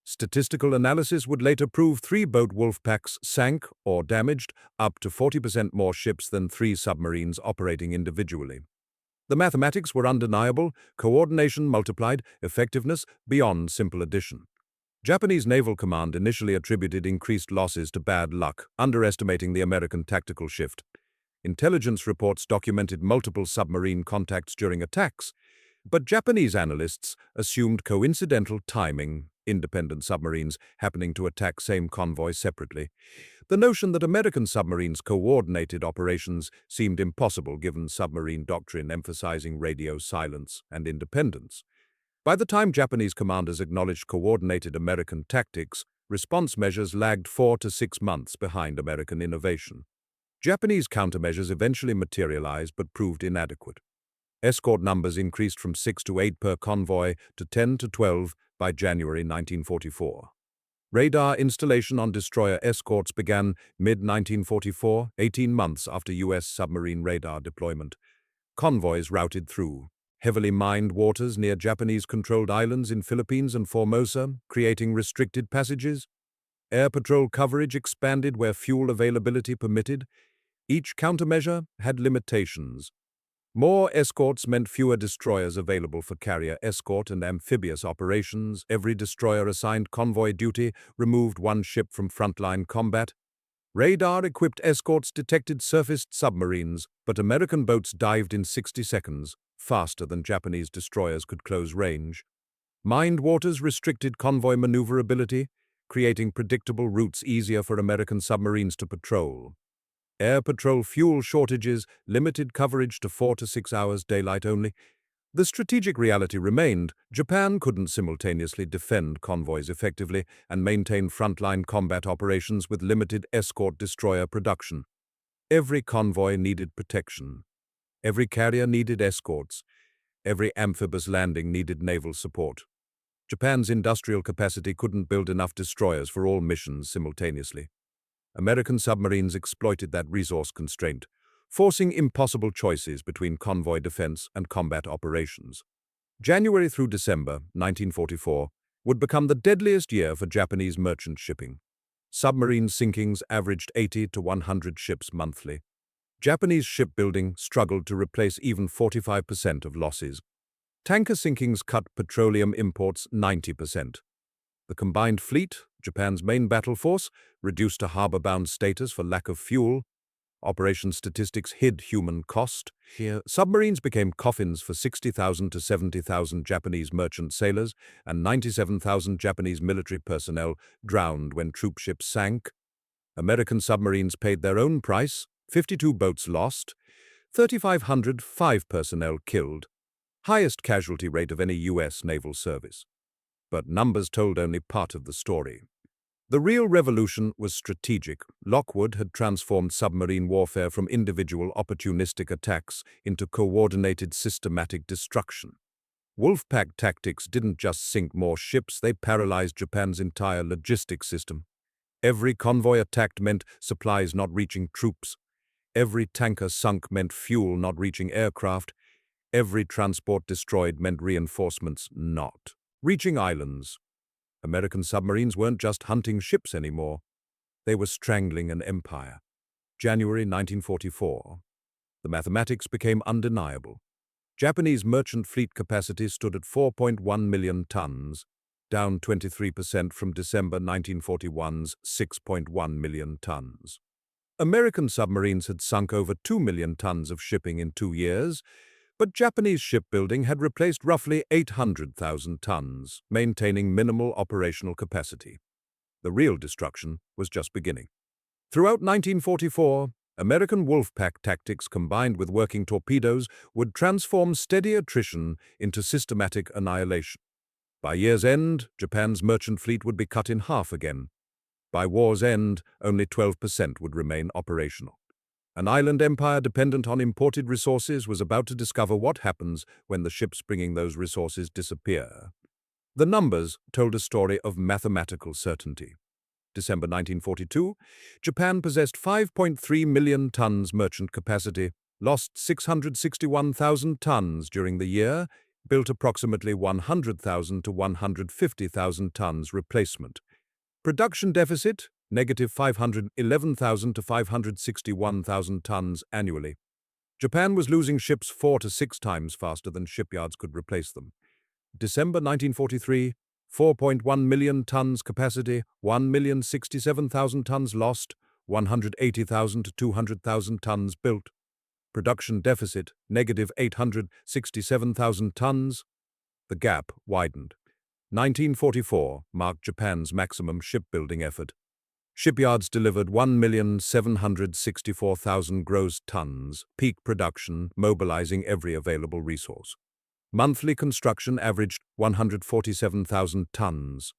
Statistical analysis would later prove 3 boat Wolfpacks sank or damaged up to 40% more ships than 3 submarines operating individually. The mathematics were undeniable, coordination multiplied, effectiveness beyond simple addition. Japanese Naval Command initially attributed increased losses to bad luck, underestimating the American tactical shift. Intelligence reports documented multiple submarine contacts during attacks, but Japanese analysts assumed coincidental timing independent submarines happening to attack same convoy separately. The notion that American submarines coordinated operations seemed impossible given submarine doctrine emphasizing radio silence and independence. By the time Japanese commanders acknowledged coordinated American tactics, response measures lagged 4 to 6 months behind American innovation. Japanese countermeasures eventually materialized but proved inadequate. Escort numbers increased from 6 to 8 per convoy to 10 to 12 by January 1944. Radar installation on destroyer escorts began mid-1944, 18 months after U.S. submarine radar deployment. Convoys routed through heavily mined waters near Japanese-controlled islands in Philippines and Formosa, creating restricted passages. Air patrol coverage expanded where fuel availability permitted. Each countermeasure had limitations. More escorts meant fewer destroyers available for carrier escort and amphibious operations. Every destroyer assigned convoy duty removed one ship from frontline combat. Radar-equipped escorts detected surfaced submarines, but American boats dived in 60 seconds, faster than Japanese destroyers could close range. Mined waters restricted convoy maneuverability, creating predictable routes easier for American submarines to patrol. Air patrol fuel shortages limited coverage to 4 to 6 hours daylight only. The strategic reality remained: Japan couldn't simultaneously defend convoys effectively and maintain frontline combat operations with limited escort destroyer production. Every convoy needed protection. Every carrier needed escorts. Every amphibious landing needed naval support. Japan's industrial capacity couldn't build enough destroyers for all missions simultaneously. American submarines exploited that resource constraint, forcing impossible choices between convoy defense and combat operations. January through December 1944 would become the deadliest year for Japanese merchant shipping. Submarine sinkings averaged 80 to 100 ships monthly. Japanese shipbuilding struggled to replace even 45% of losses. Tanker sinkings cut petroleum imports 90%. The combined fleet, Japan's main battle force, reduced to harbor-bound status for lack of fuel. Operation statistics hid human cost. Here, submarines became coffins for 60,000 to 70,000 Japanese merchant sailors, and 97,000 Japanese military personnel drowned when troop ships sank. American submarines paid their own price: 52 boats lost, 3,505 personnel killed, highest casualty rate of any U.S. naval service. But numbers told only part of the story. The real revolution was strategic. Lockwood had transformed submarine warfare from individual opportunistic attacks into coordinated systematic destruction. Wolfpack tactics didn't just sink more ships, they paralyzed Japan's entire logistics system. Every convoy attacked meant supplies not reaching troops. Every tanker sunk meant fuel not reaching aircraft. Every transport destroyed meant reinforcements not reaching islands. American submarines weren't just hunting ships anymore. They were strangling an empire. January 1944. The mathematics became undeniable. Japanese merchant fleet capacity stood at 4.1 million tons, down 23% from December 1941's 6.1 million tons. American submarines had sunk over 2 million tons of shipping in 2 years, but Japanese shipbuilding had replaced roughly 800,000 tons, maintaining minimal operational capacity. The real destruction was just beginning. Throughout 1944, American Wolfpack tactics combined with working torpedoes would transform steady attrition into systematic annihilation. By year's end, Japan's merchant fleet would be cut in half again. By war's end, only 12% would remain operational. An island empire dependent on imported resources was about to discover what happens when the ships bringing those resources disappear. The numbers told a story of mathematical certainty. December 1942, Japan possessed 5.3 million tons merchant capacity, lost 661,000 tons during the year, built approximately 100,000 to 150,000 tons replacement. Production deficit, negative 511,000 to 561,000 tons annually. Japan was losing ships 4 to 6 times faster than shipyards could replace them. December 1943, 4.1 million tons capacity, 1,067,000 tons lost, 180,000 to 200,000 tons built. Production deficit, negative 867,000 tons. The gap widened. 1944 marked Japan's maximum shipbuilding effort. Shipyards delivered 1,764,000 gross tons, peak production, mobilizing every available resource. Monthly construction averaged 147,000 tons.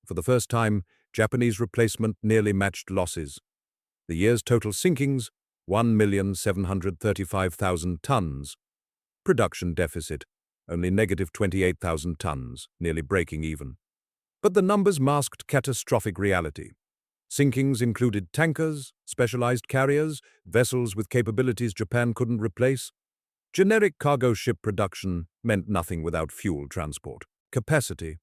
For the first time, Japanese replacement nearly matched losses. The year's total sinkings, 1,735,000 tons. Production deficit, only negative 28,000 tons, nearly breaking even. But the numbers masked catastrophic reality. Sinkings included tankers, specialized carriers, vessels with capabilities Japan couldn't replace. Generic cargo ship production meant nothing without fuel transport. Capacity.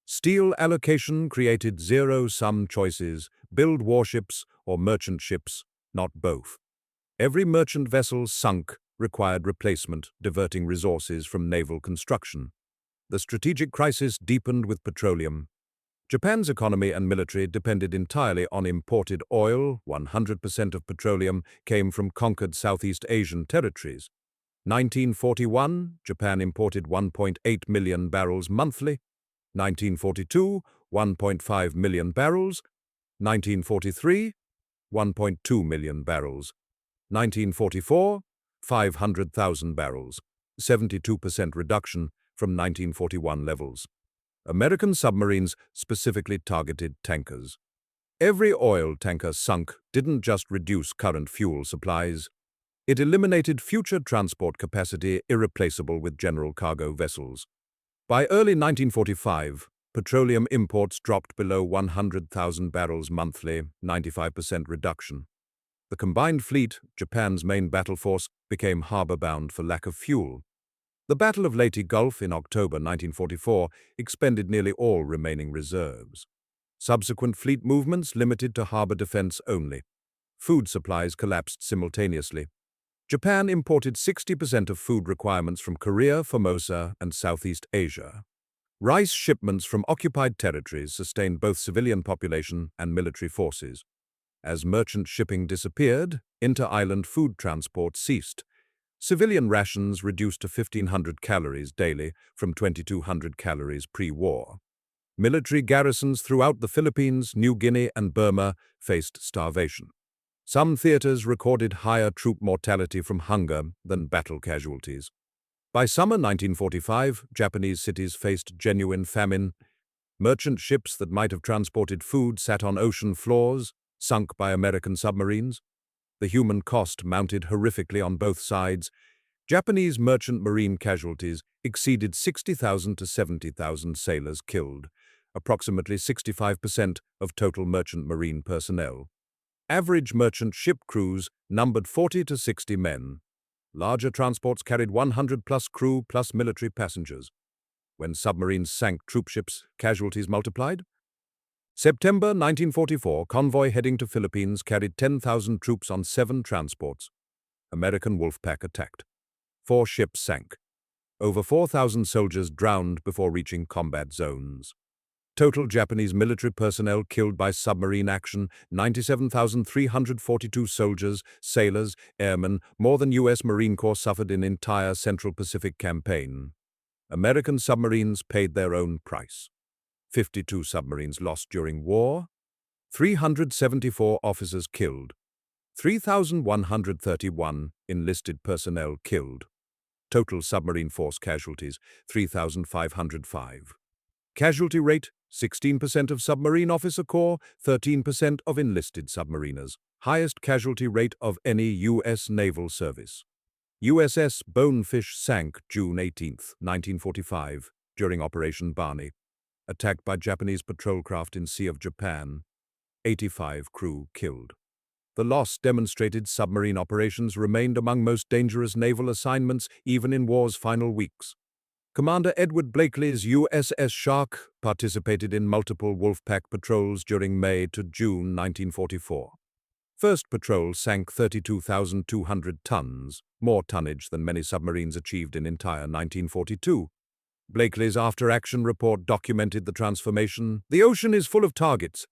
Steel allocation created zero-sum choices: build warships or merchant ships, not both. Every merchant vessel sunk required replacement, diverting resources from naval construction. The strategic crisis deepened with petroleum. Japan's economy and military depended entirely on imported oil. 100% of petroleum came from conquered Southeast Asian territories. 1941, Japan imported 1.8 million barrels monthly. 1942, 1.5 million barrels. 1943, 1.2 million barrels. 1944, 500,000 barrels, 72% reduction from 1941 levels. American submarines specifically targeted tankers. Every oil tanker sunk didn't just reduce current fuel supplies. It eliminated future transport capacity irreplaceable with general cargo vessels. By early 1945, petroleum imports dropped below 100,000 barrels monthly, 95% reduction. The combined fleet, Japan's main battle force, became harbor-bound for lack of fuel. The Battle of Leyte Gulf in October 1944 expended nearly all remaining reserves. Subsequent fleet movements limited to harbor defense only. Food supplies collapsed simultaneously. Japan imported 60% of food requirements from Korea, Formosa, and Southeast Asia. Rice shipments from occupied territories sustained both civilian population and military forces. As merchant shipping disappeared, inter-island food transport ceased. Civilian rations reduced to 1,500 calories daily from 2,200 calories pre-war. Military garrisons throughout the Philippines, New Guinea, and Burma faced starvation. Some theaters recorded higher troop mortality from hunger than battle casualties. By summer 1945, Japanese cities faced genuine famine. Merchant ships that might have transported food sat on ocean floors, sunk by American submarines. The human cost mounted horrifically on both sides. Japanese merchant marine casualties exceeded 60,000 to 70,000 sailors killed, approximately 65% of total merchant marine personnel. Average merchant ship crews numbered 40 to 60 men. Larger transports carried 100-plus crew plus military passengers. When submarines sank troopships, casualties multiplied. September 1944, convoy heading to Philippines carried 10,000 troops on 7 transports. American Wolfpack attacked. 4 ships sank. Over 4,000 soldiers drowned before reaching combat zones. Total Japanese military personnel killed by submarine action, 97,342 soldiers, sailors, airmen, more than U.S. Marine Corps suffered in entire Central Pacific campaign. American submarines paid their own price. 52 submarines lost during war, 374 officers killed, 3,131 enlisted personnel killed. Total submarine force casualties, 3,505. Casualty rate, 16% of submarine officer corps, 13% of enlisted submariners. Highest casualty rate of any U.S. naval service. USS Bonefish sank June 18, 1945, during Operation Barney. Attacked by Japanese patrol craft in Sea of Japan. 85 crew killed. The loss demonstrated submarine operations remained among most dangerous naval assignments even in war's final weeks. Commander Edward Blakely's USS Shark participated in multiple Wolfpack patrols during May to June 1944. First patrol sank 32,200 tons, more tonnage than many submarines achieved in entire 1942. Blakely's after-action report documented the transformation. The ocean is full of targets.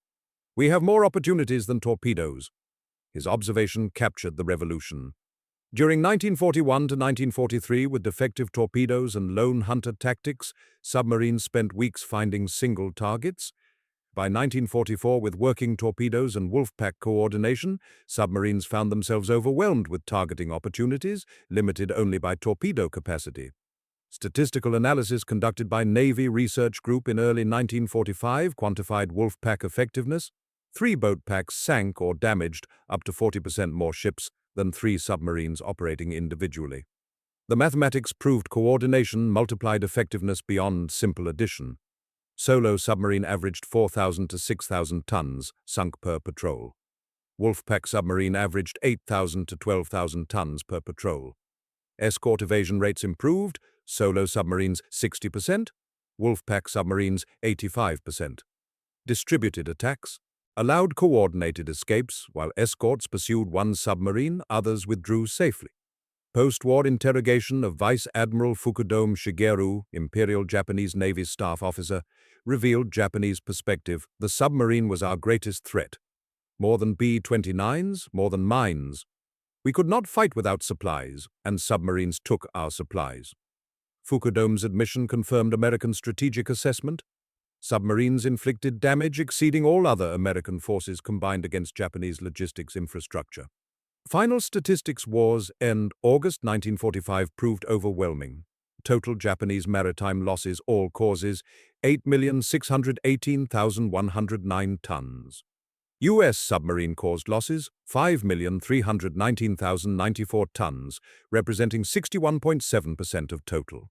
We have more opportunities than torpedoes. His observation captured the revolution. During 1941 to 1943, with defective torpedoes and lone hunter tactics, submarines spent weeks finding single targets. By 1944, with working torpedoes and wolfpack coordination, submarines found themselves overwhelmed with targeting opportunities, limited only by torpedo capacity. Statistical analysis conducted by Navy Research Group in early 1945 quantified wolfpack effectiveness. 3 boat packs sank or damaged up to 40% more ships than 3 submarines operating individually. The mathematics proved coordination multiplied effectiveness beyond simple addition. Solo submarine averaged 4,000 to 6,000 tons sunk per patrol. Wolfpack submarine averaged 8,000 to 12,000 tons per patrol. Escort evasion rates improved, solo submarines 60%, wolfpack submarines 85%. Distributed attacks allowed coordinated escapes, while escorts pursued one submarine, others withdrew safely. Post-war interrogation of Vice Admiral Fukudome Shigeru, Imperial Japanese Navy staff officer, revealed Japanese perspective: the submarine was our greatest threat. More than B-29s, more than mines. We could not fight without supplies, and submarines took our supplies. Fukudome's admission confirmed American strategic assessment. Submarines inflicted damage exceeding all other American forces combined against Japanese logistics infrastructure. Final statistics war's end, August 1945, proved overwhelming. Total Japanese maritime losses, all causes, 8,618,109 tons. U.S. submarine-caused losses, 5,319,094 tons, representing 61.7% of total.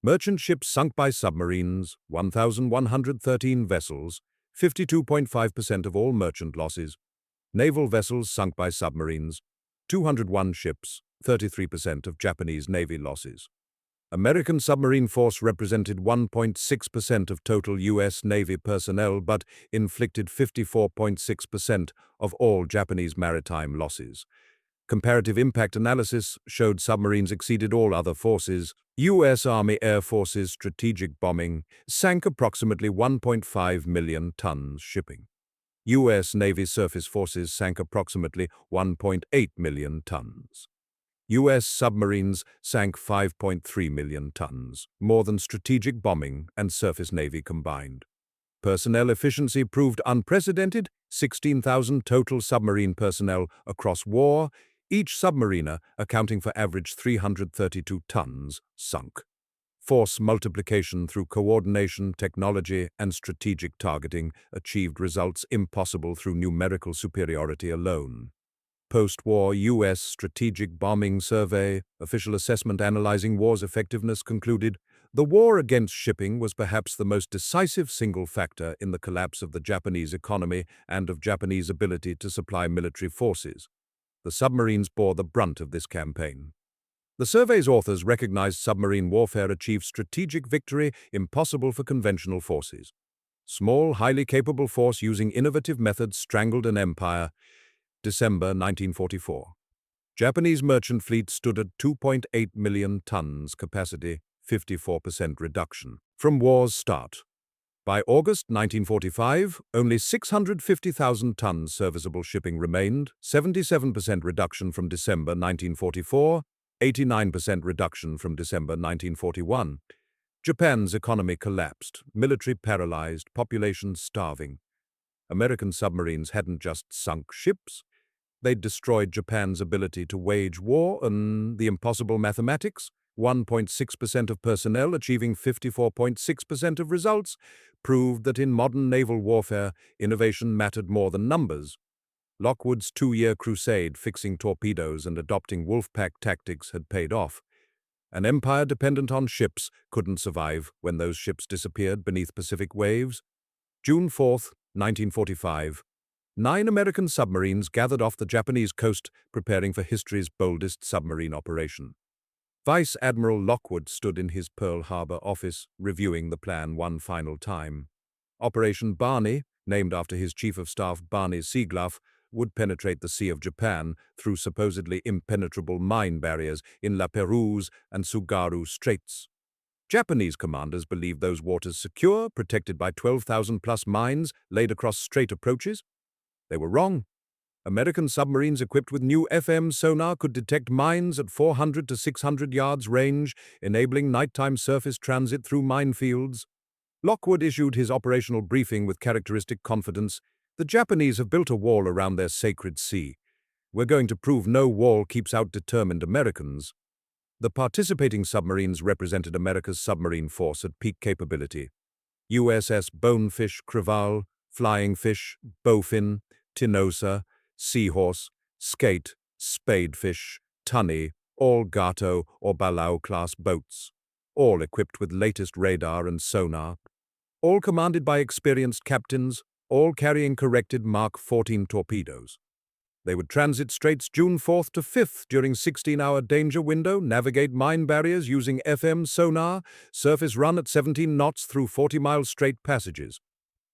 Merchant ships sunk by submarines, 1,113 vessels, 52.5% of all merchant losses. Naval vessels sunk by submarines, 201 ships, 33% of Japanese Navy losses. American submarine force represented 1.6% of total U.S. Navy personnel but inflicted 54.6% of all Japanese maritime losses. Comparative impact analysis showed submarines exceeded all other forces. U.S. Army Air Force's strategic bombing sank approximately 1.5 million tons shipping. U.S. Navy surface forces sank approximately 1.8 million tons. U.S. submarines sank 5.3 million tons, more than strategic bombing and surface Navy combined. Personnel efficiency proved unprecedented, 16,000 total submarine personnel across war, each submariner accounting for average 332 tons sunk. Force multiplication through coordination, technology, and strategic targeting achieved results impossible through numerical superiority alone. Post-war U.S. Strategic Bombing Survey, official assessment analyzing war's effectiveness, concluded the war against shipping was perhaps the most decisive single factor in the collapse of the Japanese economy and of Japanese ability to supply military forces. The submarines bore the brunt of this campaign. The survey's authors recognized submarine warfare achieved strategic victory impossible for conventional forces. Small, highly capable force using innovative methods strangled an empire. December 1944. Japanese merchant fleet stood at 2.8 million tons capacity, 54% reduction from war's start. By August 1945, only 650,000 tons serviceable shipping remained, 77% reduction from December 1944, 89% reduction from December 1941. Japan's economy collapsed, military paralyzed, population starving. American submarines hadn't just sunk ships, they'd destroyed Japan's ability to wage war, and the impossible mathematics, 1.6% of personnel achieving 54.6% of results, proved that in modern naval warfare, innovation mattered more than numbers. Lockwood's 2-year crusade fixing torpedoes and adopting wolfpack tactics had paid off. An empire dependent on ships couldn't survive when those ships disappeared beneath Pacific waves. June 4, 1945. 9 American submarines gathered off the Japanese coast, preparing for history's boldest submarine operation. Vice Admiral Lockwood stood in his Pearl Harbor office, reviewing the plan one final time. Operation Barney, named after his Chief of Staff Barney Siglaff, would penetrate the Sea of Japan through supposedly impenetrable mine barriers in La Perouse and Tsugaru Straits. Japanese commanders believed those waters secure, protected by 12,000-plus mines laid across straight approaches. They were wrong. American submarines equipped with new FM sonar could detect mines at 400 to 600 yards range, enabling nighttime surface transit through minefields. Lockwood issued his operational briefing with characteristic confidence. The Japanese have built a wall around their sacred sea. We're going to prove no wall keeps out determined Americans. The participating submarines represented America's submarine force at peak capability. USS Bonefish, Creval, Flying Fish, Bowfin, Tinosa, Seahorse, Skate, Spadefish, Tunny, all Gato or Balau-class boats, all equipped with latest radar and sonar, all commanded by experienced captains, all carrying corrected Mark 14 torpedoes. They would transit Straits June 4th to 5th during 16-hour danger window, navigate mine barriers using FM sonar, surface run at 17 knots through 40-mile straight passages.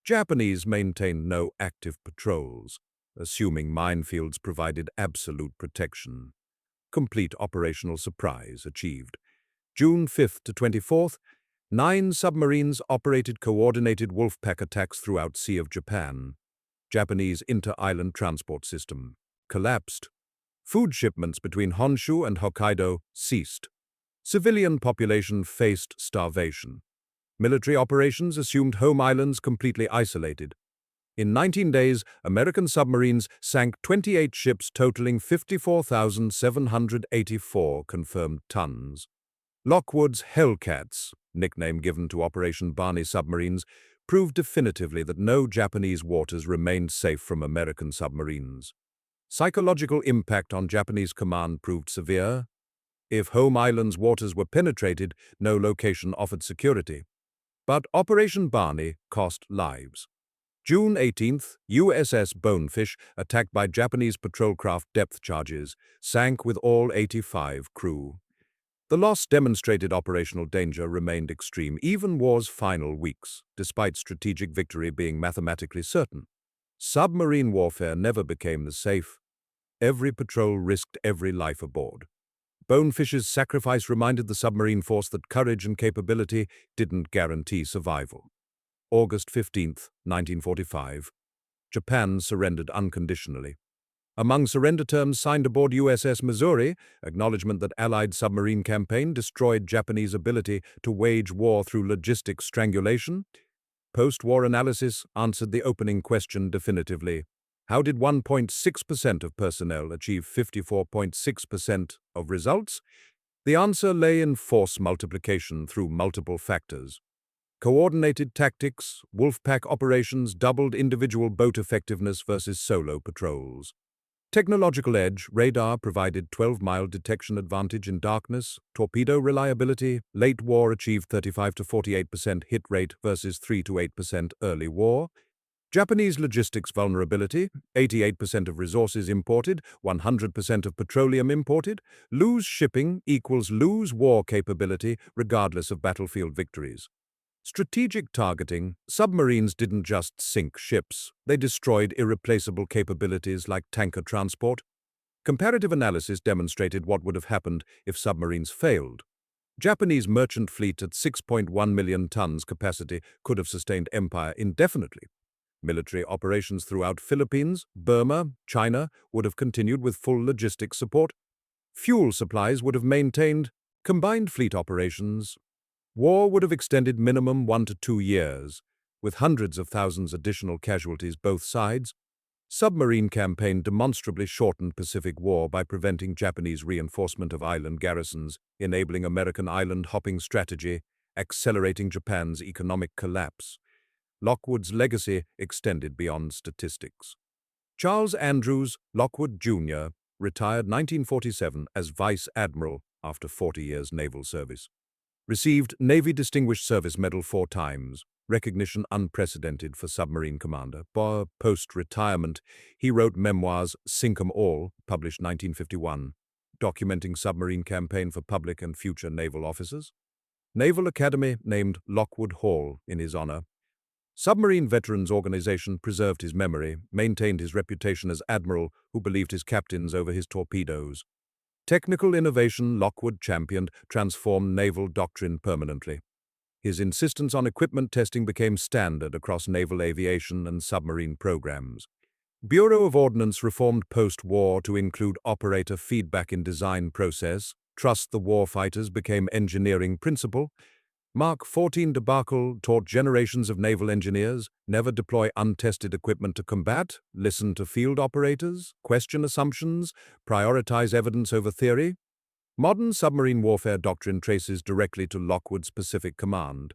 Japanese maintained no active patrols, assuming minefields provided absolute protection. Complete operational surprise achieved. June 5th to 24th, 9 submarines operated coordinated Wolfpack attacks throughout Sea of Japan. Japanese inter-island transport system collapsed. Food shipments between Honshu and Hokkaido ceased. Civilian population faced starvation. Military operations assumed home islands completely isolated. In 19 days, American submarines sank 28 ships totaling 54,784 confirmed tons. Lockwood's Hellcats, nickname given to Operation Barney submarines, proved definitively that no Japanese waters remained safe from American submarines. Psychological impact on Japanese command proved severe. If home island's waters were penetrated, no location offered security. But Operation Barney cost lives. June 18th, USS Bonefish, attacked by Japanese patrol craft depth charges, sank with all 85 crew. The loss demonstrated operational danger remained extreme even war's final weeks, despite strategic victory being mathematically certain. Submarine warfare never became the safe. Every patrol risked every life aboard. Bonefish's sacrifice reminded the submarine force that courage and capability didn't guarantee survival. August 15th, 1945. Japan surrendered unconditionally. Among surrender terms signed aboard USS Missouri, acknowledgement that Allied submarine campaign destroyed Japanese ability to wage war through logistic strangulation. Post-war analysis answered the opening question definitively. How did 1.6% of personnel achieve 54.6% of results? The answer lay in force multiplication through multiple factors. Coordinated tactics, Wolfpack operations doubled individual boat effectiveness versus solo patrols. Technological edge, radar provided 12-mile detection advantage in darkness, torpedo reliability, late war achieved 35 to 48% hit rate versus 3 to 8% early war. Japanese logistics vulnerability, 88% of resources imported, 100% of petroleum imported. Lose shipping equals lose war capability regardless of battlefield victories. Strategic targeting, submarines didn't just sink ships, they destroyed irreplaceable capabilities like tanker transport. Comparative analysis demonstrated what would have happened if submarines failed. Japanese merchant fleet at 6.1 million tons capacity could have sustained empire indefinitely. Military operations throughout Philippines, Burma, China would have continued with full logistics support. Fuel supplies would have maintained. Combined fleet operations. War would have extended minimum 1 to 2 years, with hundreds of thousands additional casualties both sides. Submarine campaign demonstrably shortened Pacific War by preventing Japanese reinforcement of island garrisons, enabling American island-hopping strategy, accelerating Japan's economic collapse. Lockwood's legacy extended beyond statistics. Charles Andrews Lockwood, Jr., retired 1947 as Vice Admiral after 40 years naval service. Received Navy Distinguished Service Medal 4 times, recognition unprecedented for submarine commander. Post-retirement, he wrote memoirs Sink 'em All, published 1951, documenting submarine campaign for public and future naval officers. Naval Academy named Lockwood Hall in his honor. Submarine Veterans Organization preserved his memory, maintained his reputation as admiral who believed his captains over his torpedoes. Technical innovation Lockwood championed transformed naval doctrine permanently. His insistence on equipment testing became standard across naval aviation and submarine programs. Bureau of Ordnance reformed post-war to include operator feedback in design process. Trust the warfighters became engineering principle. Mark 14 debacle taught generations of naval engineers never deploy untested equipment to combat, listen to field operators, question assumptions, prioritize evidence over theory. Modern submarine warfare doctrine traces directly to Lockwood's Pacific Command.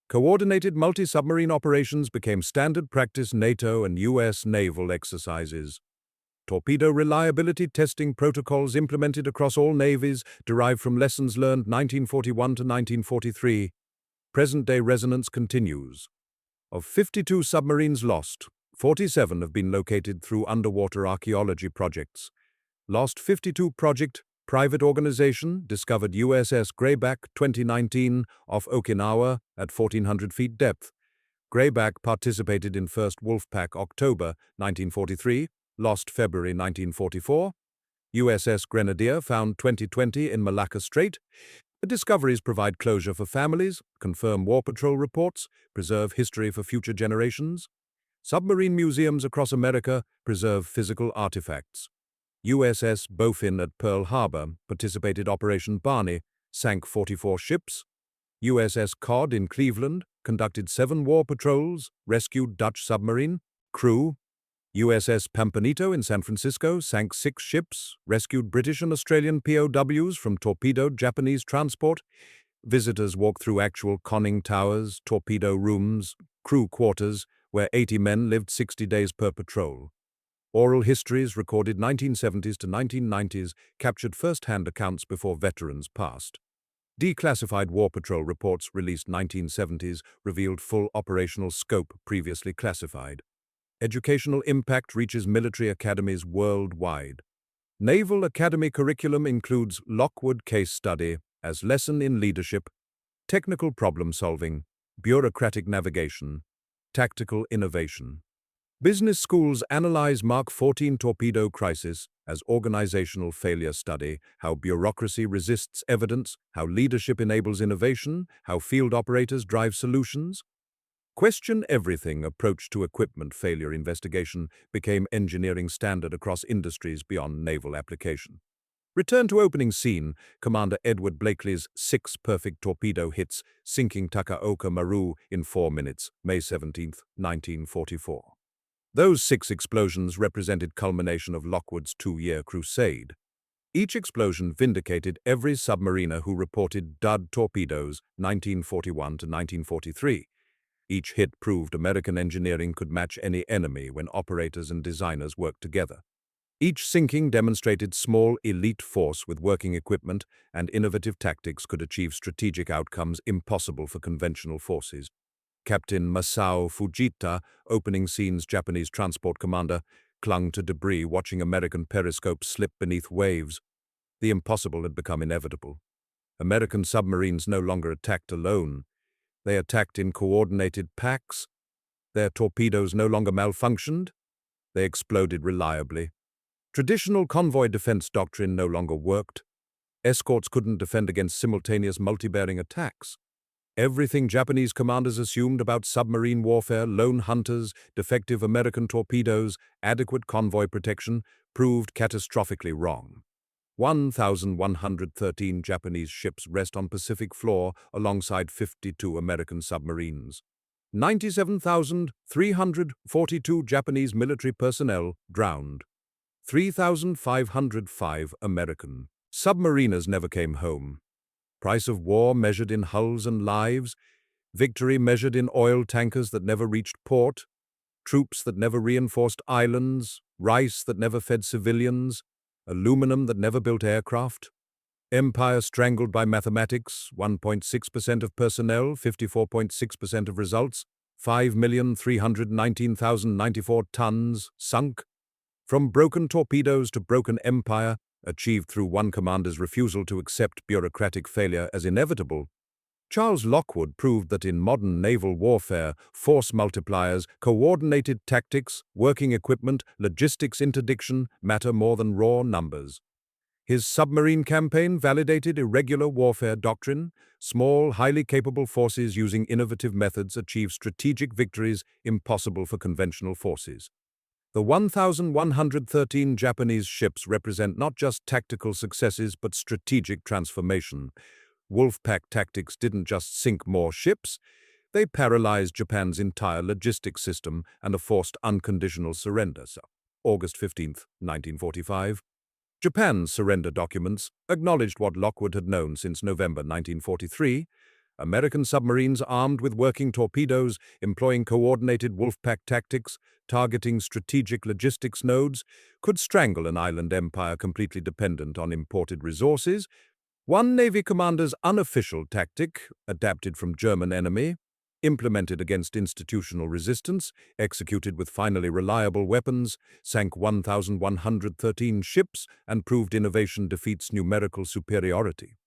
Coordinated multi-submarine operations became standard practice NATO and U.S. naval exercises. Torpedo reliability testing protocols implemented across all navies derived from lessons learned 1941 to 1943. Present-day resonance continues. Of 52 submarines lost, 47 have been located through underwater archaeology projects. Lost 52 project, private organization, discovered USS Greyback 2019 off Okinawa at 1,400 feet depth. Greyback participated in first Wolfpack October 1943, lost February 1944. USS Grenadier found 2020 in Malacca Strait. The discoveries provide closure for families, confirm War Patrol reports, preserve history for future generations. Submarine museums across America preserve physical artifacts. USS Bowfin at Pearl Harbor participated Operation Barney, sank 44 ships. USS Cod in Cleveland conducted 7 war patrols, rescued Dutch submarine crew. USS Pampanito in San Francisco sank 6 ships, rescued British and Australian POWs from torpedoed Japanese transport. Visitors walk through actual conning towers, torpedo rooms, crew quarters, where 80 men lived 60 days per patrol. Oral histories recorded 1970s to 1990s captured first-hand accounts before veterans passed. Declassified War Patrol reports released 1970s revealed full operational scope previously classified. Educational impact reaches military academies worldwide. Naval Academy curriculum includes Lockwood case study as lesson in leadership, technical problem solving, bureaucratic navigation, tactical innovation. Business schools analyze Mark 14 torpedo crisis as organizational failure study, how bureaucracy resists evidence, how leadership enables innovation, how field operators drive solutions. Question everything approach to equipment failure investigation became engineering standard across industries beyond naval application. Return to opening scene, Commander Edward Blakely's 6 perfect torpedo hits, sinking Takaoka Maru in 4 minutes, May 17, 1944. Those 6 explosions represented culmination of Lockwood's 2-year crusade. Each explosion vindicated every submariner who reported dud torpedoes 1941 to 1943. Each hit proved American engineering could match any enemy when operators and designers worked together. Each sinking demonstrated small, elite force with working equipment and innovative tactics could achieve strategic outcomes impossible for conventional forces. Captain Masao Fujita, opening scene's Japanese transport commander, clung to debris watching American periscopes slip beneath waves. The impossible had become inevitable. American submarines no longer attacked alone. They attacked in coordinated packs. Their torpedoes no longer malfunctioned. They exploded reliably. Traditional convoy defense doctrine no longer worked. Escorts couldn't defend against simultaneous multi-bearing attacks. Everything Japanese commanders assumed about submarine warfare, lone hunters, defective American torpedoes, adequate convoy protection, proved catastrophically wrong. 1,113 Japanese ships rest on Pacific floor alongside 52 American submarines. 97,342 Japanese military personnel drowned. 3,505 American submariners never came home. Price of war measured in hulls and lives, victory measured in oil tankers that never reached port, troops that never reinforced islands, rice that never fed civilians, aluminum that never built aircraft. Empire strangled by mathematics, 1.6% of personnel, 54.6% of results, 5,319,094 tons sunk. From broken torpedoes to broken empire, achieved through one commander's refusal to accept bureaucratic failure as inevitable, Charles Lockwood proved that in modern naval warfare, force multipliers, coordinated tactics, working equipment, logistics interdiction matter more than raw numbers. His submarine campaign validated irregular warfare doctrine. Small, highly capable forces using innovative methods achieve strategic victories impossible for conventional forces. The 1,113 Japanese ships represent not just tactical successes but strategic transformation. Wolfpack tactics didn't just sink more ships, they paralyzed Japan's entire logistics system and forced unconditional surrender. So, August 15, 1945. Japan's surrender documents acknowledged what Lockwood had known since November 1943. American submarines armed with working torpedoes, employing coordinated Wolfpack tactics, targeting strategic logistics nodes, could strangle an island empire completely dependent on imported resources. One Navy commander's unofficial tactic, adapted from German enemy, implemented against institutional resistance, executed with finally reliable weapons, sank 1,113 ships, and proved innovation defeats numerical superiority.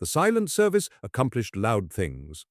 The silent service accomplished loud things,